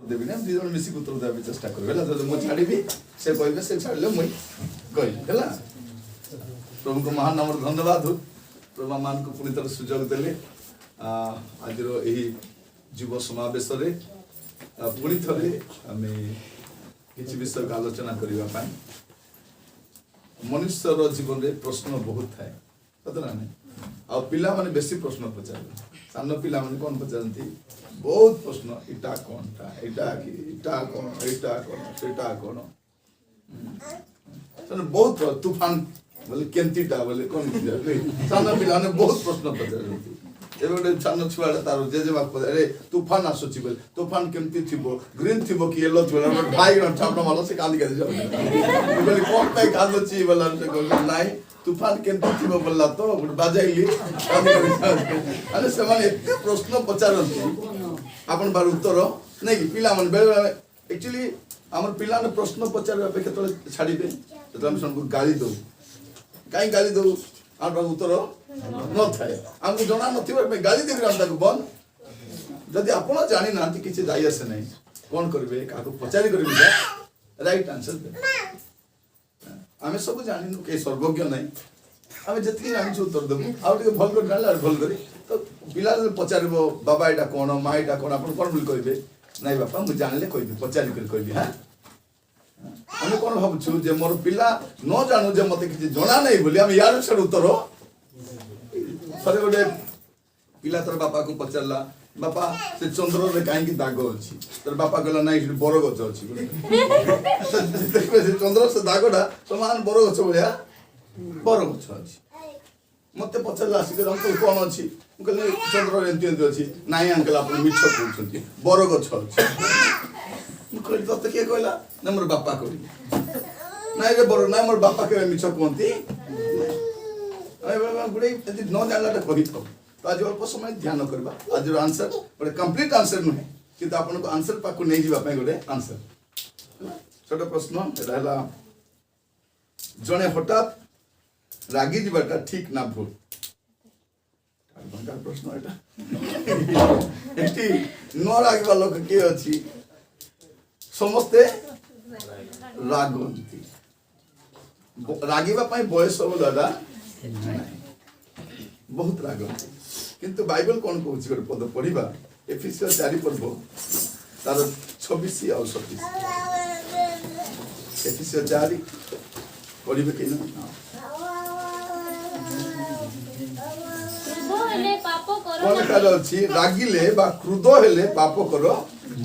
देवी ना दी जन मिसी उत्तर देबे चेष्टा करबे ला जब मु छाड़ीबी से कहबे से छाड़ले मुई कहबी हला प्रभु को महान नाम धन्यवाद हो प्रभु मान को पुनी तरह सुजोग देले आज यही युव समावेश रे पुनी थरे आमे किछि विषय आलोचना करिवा पाई मनुष्य जीवन रे प्रश्न बहुत थाए सतना नहीं आ पिला माने बेसी प्रश्न पचार सान पिला माने कोन पचारंती बहुत प्रश्न इटा कोनटा इटा की इटा कोन सेटा कोन सन बहुत तूफान बोले केंतीटा बोले कोन सान पिला ने बहुत प्रश्न पचारंती एबे गोटे सान छुआडा तार जेजेमा अरे तूफान आसुची बोले तूफान केमती थिबो ग्रीन थिबो कि येलो थिबो हम भाई गन छापना वाला से कांदी के जाओ बोले कोन पे कांदची बोला से कहले नाही तूफान केमती थिबो बोलला तो गोटे बाजाइली अरे से माने एते प्रश्न पचारंती आपन बार उत्तर नहीं कि पिला मन बेले एक्चुअली हमर पिला ने प्रश्न पचार पे केतले छाडीबे तो हम सबको गाली दो काई गाली दो आर उत्तर न थाए हमको जना नथिबा पे गाली देबे हम ताको बन जदि आपण जानि नांती किछि जाई आसे नै कोन करबे काको पचारी करबे राइट आंसर दे आमे सब जानि के सर्वज्ञ नै आमे जति जानि उत्तर देबो आ टिके भल कर जानला भल करी तो पिला पचारबो बाबा एटा कोन मा एटा कोन आपण कोन बोल कहबे नै बापा मु जानले कहबे पचारी कर कहबे हां आमे कोन भाबछु जे मोर पिला न जानु जे मते किछि जना नै बोली आमे यार सर उत्तर थरे गोटे पिला तर बापा को पचारला बापा से चंद्र रे काहे की दाग अछि तर बापा कहला नै बरो गछ अछि देखबे से चंद्र से दागडा समान बरो गछ भलिया बरो गछ अछि मते पचारला आसी के अंकल कोन अछि कहले चंद्र रे एंती अछि नाइ अंकल आपण मिछ कहउछंती बरो गछ अछि मु कहले तो के कहला न मोर बापा कहली नाइ रे बरो नाइ मोर बापा के मिछ कहंती गुड़े यदि न जानला कही तो आज अल्प समय ध्यान करबा आज आंसर गोटे कंप्लीट आंसर नुहे किंतु आपन को आंसर पाकु नै जिबा पय गोटे आंसर छोटा प्रश्न एला हला जने हठात रागी जिबाटा ठीक ना भूल बंगाल प्रश्न एटा एटी न रागवा लोक के अछि समस्ते रागंती रागीबा पय बयस हो दादा बहुत राग किंतु बाइबल कौन कहूँ गोटे पद पढ़ा एफिसियस 4 पर्व तार 26 और 27 एफिसियस 4 पढ़े कि कौन काल अच्छी रागिले बा क्रोध हेले पाप कर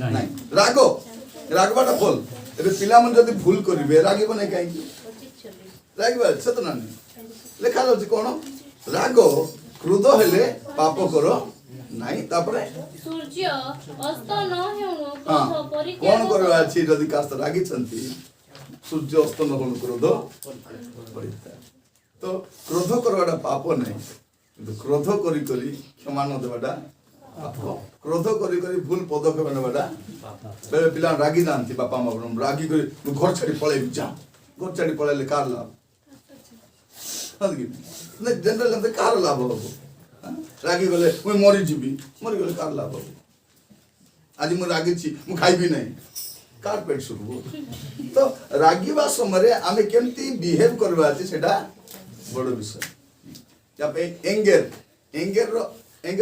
नहीं राग रागवाटा फल ए पिला मन जदि भूल करिवे रागिबो नै काई रागिबा सत ना लेखा अछि कोन राग क्रोध हेले पाप करो नाही तापरे सूर्य अस्त न हेउनो क्रोध परित्याग कोन करबा अछि जदि कास्त रागी छंती सूर्य अस्त न होनो क्रोध परित्याग तो क्रोध करवाडा पाप नै किंतु क्रोध करी करी क्षमा न देवाडा पाप क्रोध करी करी भूल पदक्षेप नेबाडा बेले पिला रागी जानती बापा मां रागी करी घर छाड़ी पळे जा घर छाड़ी पळेले कार लाभ नहीं जनरल लंदे कार लाभ हो रागी गले मैं मरी जीबी मरी गले कार लाभ हो आज मु रागी छी मु खाइबी नहीं कार पेट सुरबो तो रागी बा समय आमे केमती बिहेव करबा अछि सेटा बड़ विषय या पे एंगर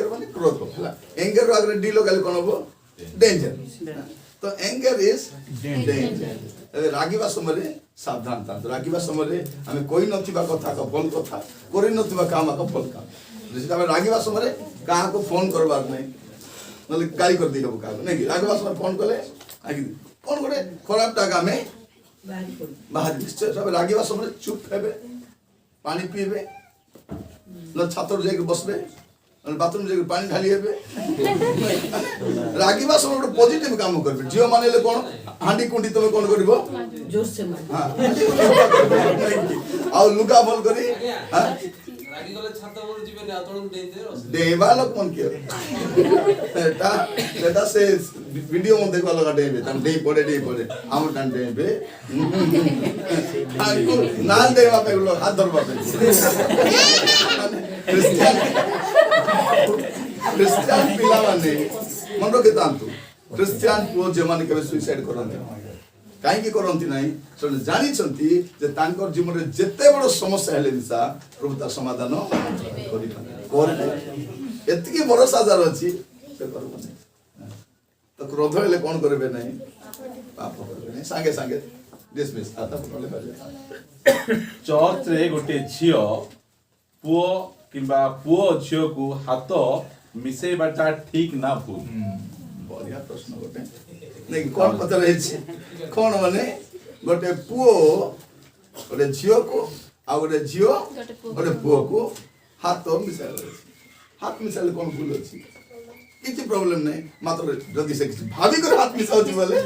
माने क्रोध होला एंगर रो अगर डी लगाले कोन हो डेंजर तो एंगर इज डेंजर रागीबा समय सावधान था रागीबा समय आमे कोई नथिबा कथा का फल कथा करि नथिबा काम का फल काम जैसे आमे रागीबा समय कहा को फोन करबार नै नले गाली कर दी का नहीं रागीबा समय फोन कले आगे कोन गोटे खराब टाका में बाहर निश्चय सब रागीबा समय चुप हेबे पानी पीबे न छातर जाके बसबे बाथरूम जाके पानी ढाली हेबे रागीबा समय गोटे पॉजिटिव काम करबे जियो मानेले कोन हांडी कुंडी तमे कोन करबो जोर से मान हां आ लुगा भल करी हां रागी गले छाता पर जीवे ने आतोन डेंजर देवा लोक मन के एटा से वीडियो मन देखवा लगा डेबे तन डे पड़े हम तन डेबे नाल देवा पे लोग हाथ धरवा पे क्रिश्चियन पिला माने मन रो के तांतु ଖ୍ରୀଷ୍ଟିଆନ ପୁଅ ଯେମାନେ କେବେ ସୁଇସାଇଡ୍ କରନ୍ତି କାହିଁକି କରନ୍ତି ନାହିଁ ସେମାନେ ଜାଣିଛନ୍ତି ଯେ ତାଙ୍କର ଜୀବନରେ ଯେତେ ବଡ଼ ସମସ୍ୟା ହେଲେ ମିଶା ପ୍ରଭୁ ତା ସମାଧାନ କରିପାରିବେ ଏତିକି ଭରସା ଯାର ଅଛି ସେ କରିବ ନାହିଁ ତ କ୍ରୋଧ ହେଲେ କ'ଣ କରିବେ ନାହିଁ ପାପ କରିବେ ନାହିଁ ସାଙ୍ଗେ ସାଙ୍ଗେ ଡିସମିସ୍ ଚର୍ଚ୍ଚ ରେ ଗୋଟେ ଝିଅ ପୁଅ କିମ୍ବା ପୁଅ ଝିଅକୁ ହାତ ମିଶେଇବାଟା ଠିକ ନା ଭୁଲ? ବଢିଆ ପ୍ରଶ୍ନ ଗୋଟେ ନାଇଁ କ'ଣ ପଚାର ହେଇଛି କ'ଣ ମାନେ ଗୋଟେ ପୁଅ ଗୋଟେ ଝିଅକୁ ଆଉ ଗୋଟେ ଝିଅ ଗୋଟେ ପୁଅକୁ ହାତ ମିଶାଇବାର ଅଛି ହାତ ମିଶାଇଲେ କ'ଣ ଭୁଲ ଅଛି କିଛି ପ୍ରୋବ୍ଲେମ ନାହିଁ ମାତ୍ର ଯଦି ସେ କିଛି ଭାବିକରି ହାତ ମିଶାଉଛି ବୋଲେ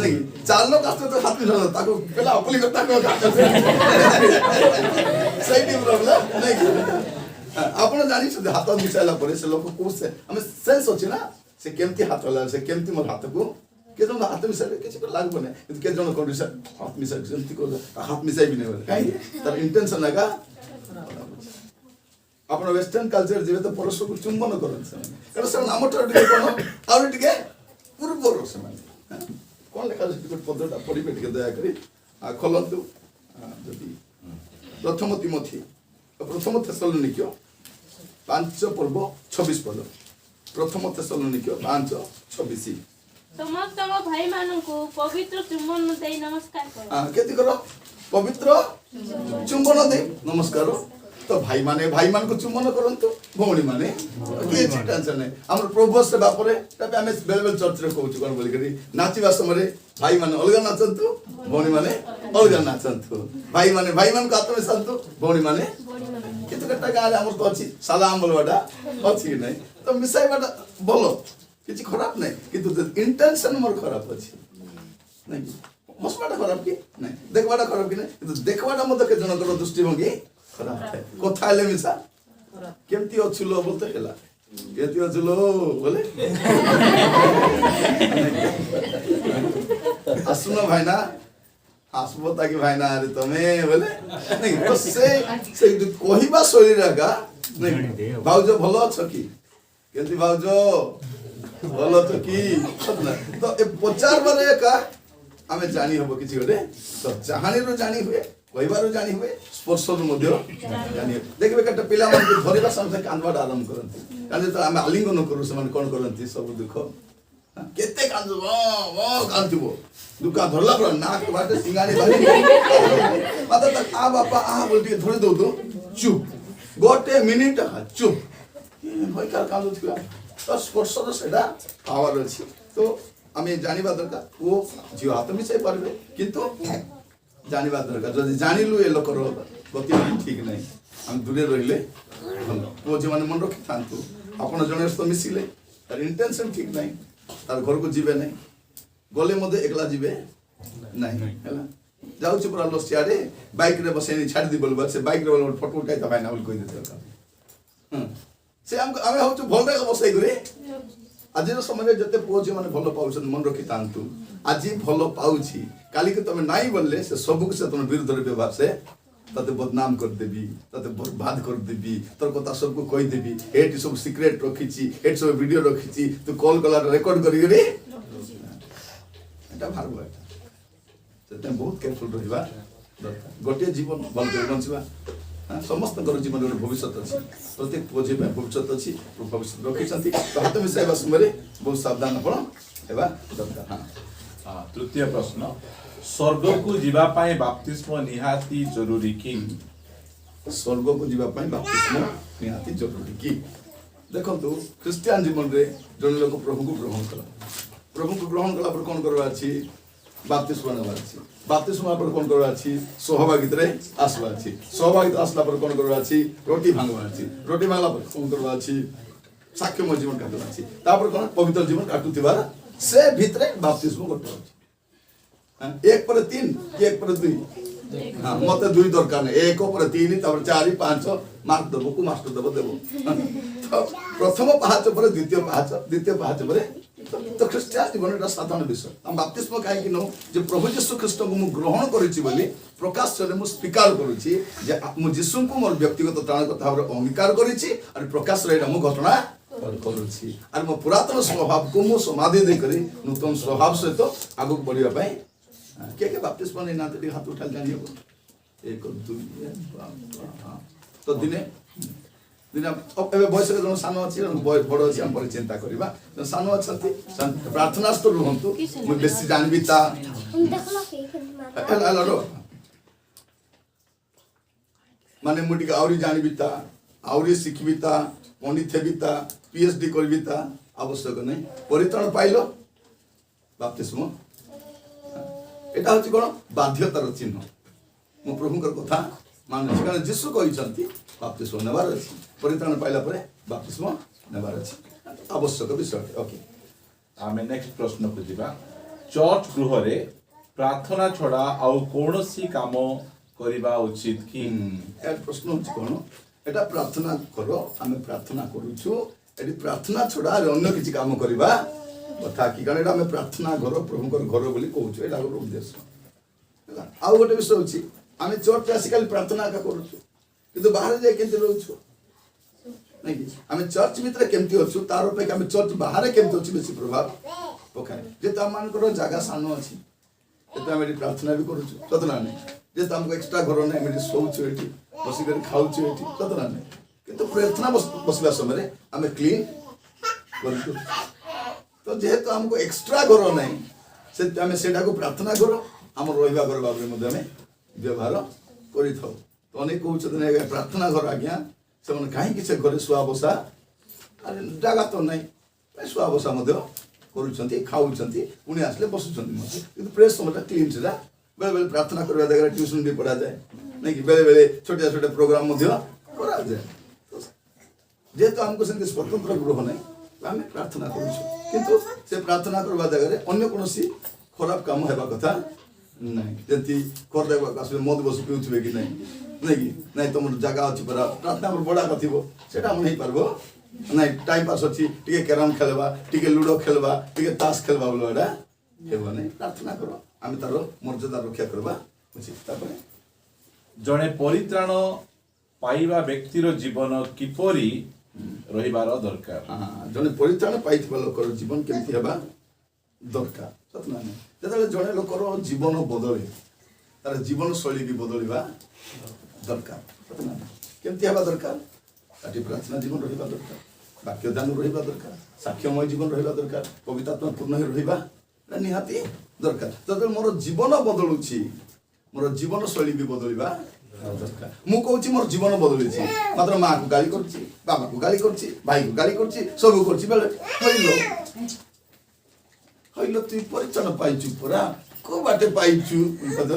ନାଇଁ ଚାଲ କାଷ୍ଟ ତ ହାତ ମିଶାଉ ତାକୁ ପିଲା ଅପଲି କରି ତାକୁ ସେଇଠି ପ୍ରୋବ୍ଲେମ ନାଇଁ ଆପଣ ଜାଣିଛନ୍ତି ହାତ ମିଶାଇଲା ପରେ ସେ ଲୋକ କୋଉ ଆମେ ସେନ୍ସ ଅଛି ନା ସେ କେମିତି ହାତ ହେଲା ସେ କେମିତି ମୋର ହାତକୁ କେତେ ଜଣ ହାତ ମିଶାଇଲେ କିଛି ଲାଗିବ ନାହିଁ କିନ୍ତୁ କେତେ ଜଣ କ'ଣ ହାତ ମିଶାଇ ସେମିତି କଲେ ହାତ ମିଶାଇବି ନାହିଁ ବୋଲେ କାହିଁକି ତାର ଇଣ୍ଟେନସନ୍ ଆକା ଆପଣ ୱେଷ୍ଟର୍ଣ୍ଣ କଲଚର ଯିବେ ତ ପରସ୍ପରକୁ ଚୁମ୍ବନ କରନ୍ତି ସେମାନେ କାରଣ ସେମାନେ ଆମଠାରୁ ଟିକେ କ'ଣ ଆହୁରି ଟିକେ ପୂର୍ବରୁ ସେମାନେ କ'ଣ ଲେଖା ଅଛି ଟିକେ ପଦ୍ୟଟା ପଢ଼ିବେ ଟିକେ ଦୟାକରି ଖୋଲନ୍ତୁ ଯଦି ପ୍ରଥମ ଥେସଲୋନିକ୍ୟ 5:26 ପ୍ରଥମ ଥେସଲୋନିକ୍ୟ 5:26 ସମସ୍ତ ଭାଇମାନଙ୍କୁ ପବିତ୍ର ଚୁମ୍ବନ ଦେଇ ନମସ୍କାର କର କେତେ କର ପବିତ୍ର ଚୁମ୍ବନ ଦେଇ ନମସ୍କାର ତ ଭାଇମାନଙ୍କୁ ଚୁମ୍ବନ କରନ୍ତୁ ଭଉଣୀମାନେ କିଛି ଟେନସନ୍ ନାହିଁ ଆମର ପ୍ରଭୁ ସେବା ପରେ ଆମେ ବେଳେବେଳେ ଚର୍ଚ୍ଚରେ କହୁଛୁ କ'ଣ ବୋଲିକରି ନାଚିବା ସମୟରେ ଭାଇମାନେ ଅଲଗା ନାଚନ୍ତୁ ଭଉଣୀମାନେ ଅଲଗା ନାଚନ୍ତୁ ଭାଇମାନଙ୍କୁ ହାତ ମିଶାନ୍ତୁ ଭଉଣୀମାନେ କିନ୍ତୁ କେତେଟା ଗାଁରେ ଆମର ତ ଅଛି ସାଲାମ ବୋଲବାଟା ଅଛି କି ନାହିଁ ତ ମିଶାଇବାଟା ଭଲ କିଛି ଖରାପ ନାହିଁ କିନ୍ତୁ ଇଣ୍ଟେନସନ୍ ମୋର ଖରାପ ଅଛି ନାଇଁ ହସବାଟା ଖରାପ କି ନାହିଁ ଦେଖବାଟା ଖରାପ କି ନାହିଁ କିନ୍ତୁ ଦେଖବାଟା ମଧ୍ୟ କେତେ ଜଣଙ୍କର ଦୃଷ୍ଟିଭଙ୍ଗୀ ଖରାପ ଥାଏ କଥା ହେଲେ ମିଶା କେମିତି ଅଛୁ ଲୋ ବୋଲତେ ହେଲା କେମିତି ଅଛୁ ଲୋ ବୋଲେ ଆସୁନ ଭାଇନା আসবো তাকে ভাই না আরে তুমি বলে নাকি তো সেই কহিবা শৈলীর আকা ভাউজ ভালো আছো কি কেমতি ভাউজ ভালো আছো কি তো এ পচারবার একা আমি জানি হব কিছু গোটে তো চাহানিরু জানি হুয়ে কহিবারু জানি হুয়ে স্পর্শরু মধ্যে জানি দেখবে একটা পিলা মানে ধরিবা সাথে কান্দবাটা আরম্ভ করନ୍ତି কারণ তো আমি আলিঙ্গন কରୁ ସେମାନେ কোন করନ୍ତି ସବୁ দুঃখ কেতে কান্দব কান্দিব দুঃখ ধরলা পর নাক বাটে সিঙ্গানি বাড়ি মাতা তা আ বাপা আ বল দিয়ে ধরে দউ তো চুপ গোটে মিনিট চুপ হই কার কান্দু থিবা তো স্পর্শর সেটা পাওয়ার আছে তো আমি জানিবা দরকার ও জিও হাত মিশাই পারবে কিন্তু জানিবা দরকার যদি জানিলু এ লোকর গতি ঠিক নাই আমি দূরে রইলে ভালো ও যে মানে মন রক্ষি থাকতো আপন জনের সহ মিশিলে তার ইন্টেনশন ঠিক নাই তার ঘরକୁ ଯିବେ ନାହିଁ ଗଲେ ମଧ୍ୟ ଏକଲା ଯିବେ ନାହିଁ ହେଲା ଯାଉଛି ପୁରା ଲୋ ସିଆଡ଼େ ବାଇକ୍ରେ ବସେଇ ଛାଡ଼ିଦି ବୋଲବା ସେ ବାଇକ୍ରେ ବୋଲ ଫଟୋ ଉଠାଇ ତା ଭାଇନା ବୋଲି କହିଦେଇଥିଲେ ସେ ଆମେ ହେଉଛୁ ଭଲରେ ବସେଇ କରି ଆଜିର ସମୟରେ ଯେତେ ପୁଅ ଝିଅମାନେ ଭଲ ପାଉଛନ୍ତି ମନେ ରଖିଥାନ୍ତୁ ଆଜି ଭଲ ପାଉଛି କାଲିକି ତମେ ନାହିଁ ବୋଲିଲେ ସେ ସବୁକୁ ସେ ତମ ବିରୁଦ୍ଧରେ ବ୍ୟବହାର ସେ तते बदनाम कर देबी तते बर्बाद कर देबी तोर कथा सबको कहि देबी एटी सब सीक्रेट रखिची एटी सब वीडियो रखिची तू कॉल कला रेकॉर्ड करी रे एटा भार बटा सेते बहुत केयरफुल रहिबा गोटे जीवन भल कर बंचबा समस्त कर जीवन रे भविष्य अछि प्रत्येक पोजे में भविष्य अछि भविष्य रखिसंती तो हाथ मिसाइबा समय बहुत सावधान आपण हेबा दरकार हां तृतीय प्रश्न स्वर्ग को जीवा पाए बाप्तिस्म निहाती जरूरी की स्वर्ग को जीवा पाए बाप्तिस्म निहाती जरूरी की देखो तो क्रिश्चियन जीवन रे जन लोक प्रभु को ग्रहण कला पर कोन करबा अछि बाप्तिस्म नेबा अछि बाप्तिस्म पर कोन करबा अछि सहभागिता रे आसबा अछि सहभागिता आसला पर कोन करबा अछि रोटी भांगबा अछि रोटी भांगला पर कोन करबा अछि साक्ष्यमय जीवन काटबा अछि तापर कोन पवित्र जीवन काटुतिबार से भितरे बाप्तिस्म करबा अछि एक पर 3 एक पर 2 हाँ मत 2 दरकार नहीं एक पर 3 तब 4 5 मार्क देबो को मास्टर देबो तो प्रथम पाहाच पर द्वितीय पाहाच पर तो ख्रिस्टियन जीवन এটা সাধারণ বিষয় हम बाप्तिस्म काहे कि नो जे प्रभु यीशु ख्रीष्ट को मु ग्रहण करिछि बोली प्रकाश रे मु स्वीकार करिछि जे मु यीशु को मोर व्यक्तिगत त्राणकर्ता भाବରେ अंगीकार करिछि और प्रकाश रे मु घटना କରୁଛି ଆର ମୋ ପୁରାତନ ସ୍ୱଭାବକୁ ମୁଁ ସମାଧି ଦେଇକରି ନୂତନ ସ୍ୱଭାବ ସହିତ ଆଗକୁ ବଢ଼ିବା ପାଇଁ କିଏ ବାପ୍ତିସ୍ମ ନେଇନାହାନ୍ତି ଟିକେ ହାତ ଉଠାଇ ଜାଣିହବ 1 2 ତ ଦିନେ ଏବେ ବୟସରେ ଜଣେ ସାନ ଅଛି ବଡ଼ ଅଛି ଆମ ପରେ ଚିନ୍ତା କରିବା ସାନ ଅଛନ୍ତି ପ୍ରାର୍ଥନାସ୍ଥ ରୁହନ୍ତୁ ମୁଁ ବେଶୀ ଜାଣିବି ତା ମାନେ ମୁଁ ଟିକେ ଆହୁରି ଜାଣିବି ତା ଆହୁରି ଶିଖିବି ତା ପଣ୍ଡିତ ହେବି ତା PhD କରିବି ତା ଆବଶ୍ୟକ ନାହିଁ ପରିତ୍ରାଣ ପାଇଲ ବାପ୍ତିସ୍ମ এটা হচ্ছে কোন বাধ্যতার চিহ্ন ମୁଁ ପ୍ରଭୁଙ୍କର କଥା ମାନୁଛି କାରଣ ଯୀଶୁ କହିଛନ୍ତି ବାପ୍ତିସ୍ମ ନେବାର ଅଛି ପରିତ୍ରାଣ ପାଇଲା ପରେ ବାପ୍ତିସ୍ମ ନେବାର ଅଛି ଆବଶ୍ୟକ ବିଷୟ ଓକେ ଆମେ ନେକ୍ସଟ ପ୍ରଶ୍ନକୁ ଯିବା ଚର୍ଚ୍ଚ ଗୃହରେ ପ୍ରାର୍ଥନା ଛଡ଼ା ଆଉ କୌଣସି କାମ କରିବା ଉଚିତ କି ଏ ପ୍ରଶ୍ନ ହେଉଛି କ'ଣ এটা ପ୍ରାର୍ଥନା କର ଆମେ ପ୍ରାର୍ଥନା କରୁଛୁ ଏଠି ପ୍ରାର୍ଥନା ଛଡ଼ା ଅନ୍ୟ କିଛି କାମ କରିବା କଥା କି କାରଣ ଏଇଟା ଆମେ ପ୍ରାର୍ଥନା ଘର ପ୍ରଭୁଙ୍କର ଘର ବୋଲି କହୁଛୁ ଏଇଟା ଗୋଟେ ଉଦ୍ଦେଶ୍ୟ ହେଲା ଆଉ ଗୋଟେ ବିଷୟ ହେଉଛି ଆମେ ଚର୍ଚ୍ଚ ଆସି ଖାଲି ପ୍ରାର୍ଥନା ଏକା କରୁଛୁ କିନ୍ତୁ ବାହାରେ ଯାଇ କେମିତି ରହୁଛୁ ନାଇଁ କି ଆମେ ଚର୍ଚ୍ଚ ଭିତରେ କେମିତି ଅଛୁ ତାର ଅପେକ୍ଷା ଆମେ ଚର୍ଚ୍ଚ ବାହାରେ କେମିତି ଅଛୁ ବେଶୀ ପ୍ରଭାବ ପକାଏ ଯେହେତୁ ଆମମାନଙ୍କର ଜାଗା ସାନ ଅଛି ଯେହେତୁ ଆମେ ଏଠି ପ୍ରାର୍ଥନା ବି କରୁଛୁ ସତ ନା ନାହିଁ ଯେହେତୁ ଆମକୁ ଏକ୍ସଟ୍ରା ଘର ନାହିଁ ଆମେ ଏଠି ଶୋଉଛୁ ଏଠି ବସିକରି ଖାଉଛୁ ଏଠି ସତ ନା ନାହିଁ କିନ୍ତୁ ପ୍ରାର୍ଥନା ବସିବା ସମୟରେ ଆମେ କ୍ଲିନ୍ କରୁଛୁ ତ ଯେହେତୁ ଆମକୁ ଏକ୍ସଟ୍ରା ଘର ନାହିଁ ସେ ଆମେ ସେଇଟାକୁ ପ୍ରାର୍ଥନା ଘର ଆମର ରହିବା ଘର ଭାବରେ ମଧ୍ୟ ଆମେ ବ୍ୟବହାର କରିଥାଉ ତ ଅନେକ କହୁଛନ୍ତି ଆଜ୍ଞା ପ୍ରାର୍ଥନା ଘର ଆଜ୍ଞା ସେମାନେ କାହିଁକି ସେ ଘରେ ଶୁଆ ବସା ଜାଗା ତ ନାହିଁ ଶୁଆ ବସା ମଧ୍ୟ କରୁଛନ୍ତି ଖାଉଛନ୍ତି ପୁଣି ଆସିଲେ ବସୁଛନ୍ତି ମଧ୍ୟ କିନ୍ତୁ ପ୍ରେସ୍ ସମୟଟା କ୍ଲିନ୍ ସେଟା ବେଳେବେଳେ ପ୍ରାର୍ଥନା କରିବା ଜାଗାରେ ଟ୍ୟୁସନ୍ ବି ପଢ଼ାଯାଏ ନାଇଁ କି ବେଳେବେଳେ ଛୋଟିଆ ଛୋଟିଆ ପ୍ରୋଗ୍ରାମ ମଧ୍ୟ କରାଯାଏ ଯେହେତୁ ଆମକୁ ସେମିତି ସ୍ୱତନ୍ତ୍ର ଗୃହ ନାହିଁ ଆମେ ପ୍ରାର୍ଥନା କରୁଛୁ କିନ୍ତୁ ସେ ପ୍ରାର୍ଥନା କରିବା ଜାଗାରେ ଅନ୍ୟ କୌଣସି ଖରାପ କାମ ହେବା କଥା ନାହିଁ ଯେମିତି କରିଦେବାକୁ ଆସିବେ ମଦ ବସି ପିଉଥିବେ କି ନାହିଁ ନାଇଁ କି ନାଇଁ ତମର ଜାଗା ଅଛି ପରା ପ୍ରାର୍ଥନା ଆମର ବଡ଼ାକା ଥିବ ସେଇଟା ଆମେ ହେଇପାରିବ ନାଇଁ ଟାଇମ୍ ପାସ୍ ଅଛି ଟିକେ କ୍ୟାରମ୍ ଖେଳିବା ଟିକେ ଲୁଡୋ ଖେଳିବା ଟିକେ ତାସ୍ ଖେଳିବା ବୋଲେ ଏଇଟା ହେବ ନାହିଁ ପ୍ରାର୍ଥନା କର ଆମେ ତାର ମର୍ଯ୍ୟାଦା ରକ୍ଷା କରିବା ଉଚିତ ତାପରେ ଜଣେ ପରିତ୍ରାଣ ପାଇବା ବ୍ୟକ୍ତିର ଜୀବନ କିପରି ରହିବାର ଦରକାର ଜଣେ ପରିତ୍ରାଣ ପାଇଥିବା ଲୋକର ଜୀବନ କେମିତି ହେବା ଦରକାର ସତ ନା ନାହିଁ ଯେତେବେଳେ ଜଣେ ଲୋକର ଜୀବନ ବଦଳେ ତାର ଜୀବନ ଶୈଳୀ ବି ବଦଳିବା ଦରକାର ସତ ନା ନାହିଁ କେମିତି ହେବା ଦରକାର ତାଠି ପ୍ରାର୍ଥନା ଜୀବନ ରହିବା ଦରକାର ବାକ୍ୟ ଦାନ ରହିବା ଦରକାର ସାକ୍ଷ୍ୟମୟ ଜୀବନ ରହିବା ଦରକାର ପବିତ୍ରାତ୍ମା ପୂର୍ଣ୍ଣ ହୋଇ ରହିବା ନିହାତି ଦରକାର ଯେତେବେଳେ ମୋର ଜୀବନ ବଦଳୁଛି ମୋର ଜୀବନ ଶୈଳୀ ବି ବଦଳିବା ଦରକାର ମୁଁ କହୁଛି ମୋର ଜୀବନ ବଦଳିଛି ମାତ୍ର ମାଆକୁ ଗାଳି କରୁଛି ବାବାକୁ ଗାଳି କରୁଛି ଭାଇକୁ ଗାଳି କରୁଛି ସବୁ କରୁଛି ବେଳେ ହଇଲ ତୁଇ ପରିଚୟ ପାଇଛୁ ପରା କୋଉ ବାଟେ ପାଇଛୁ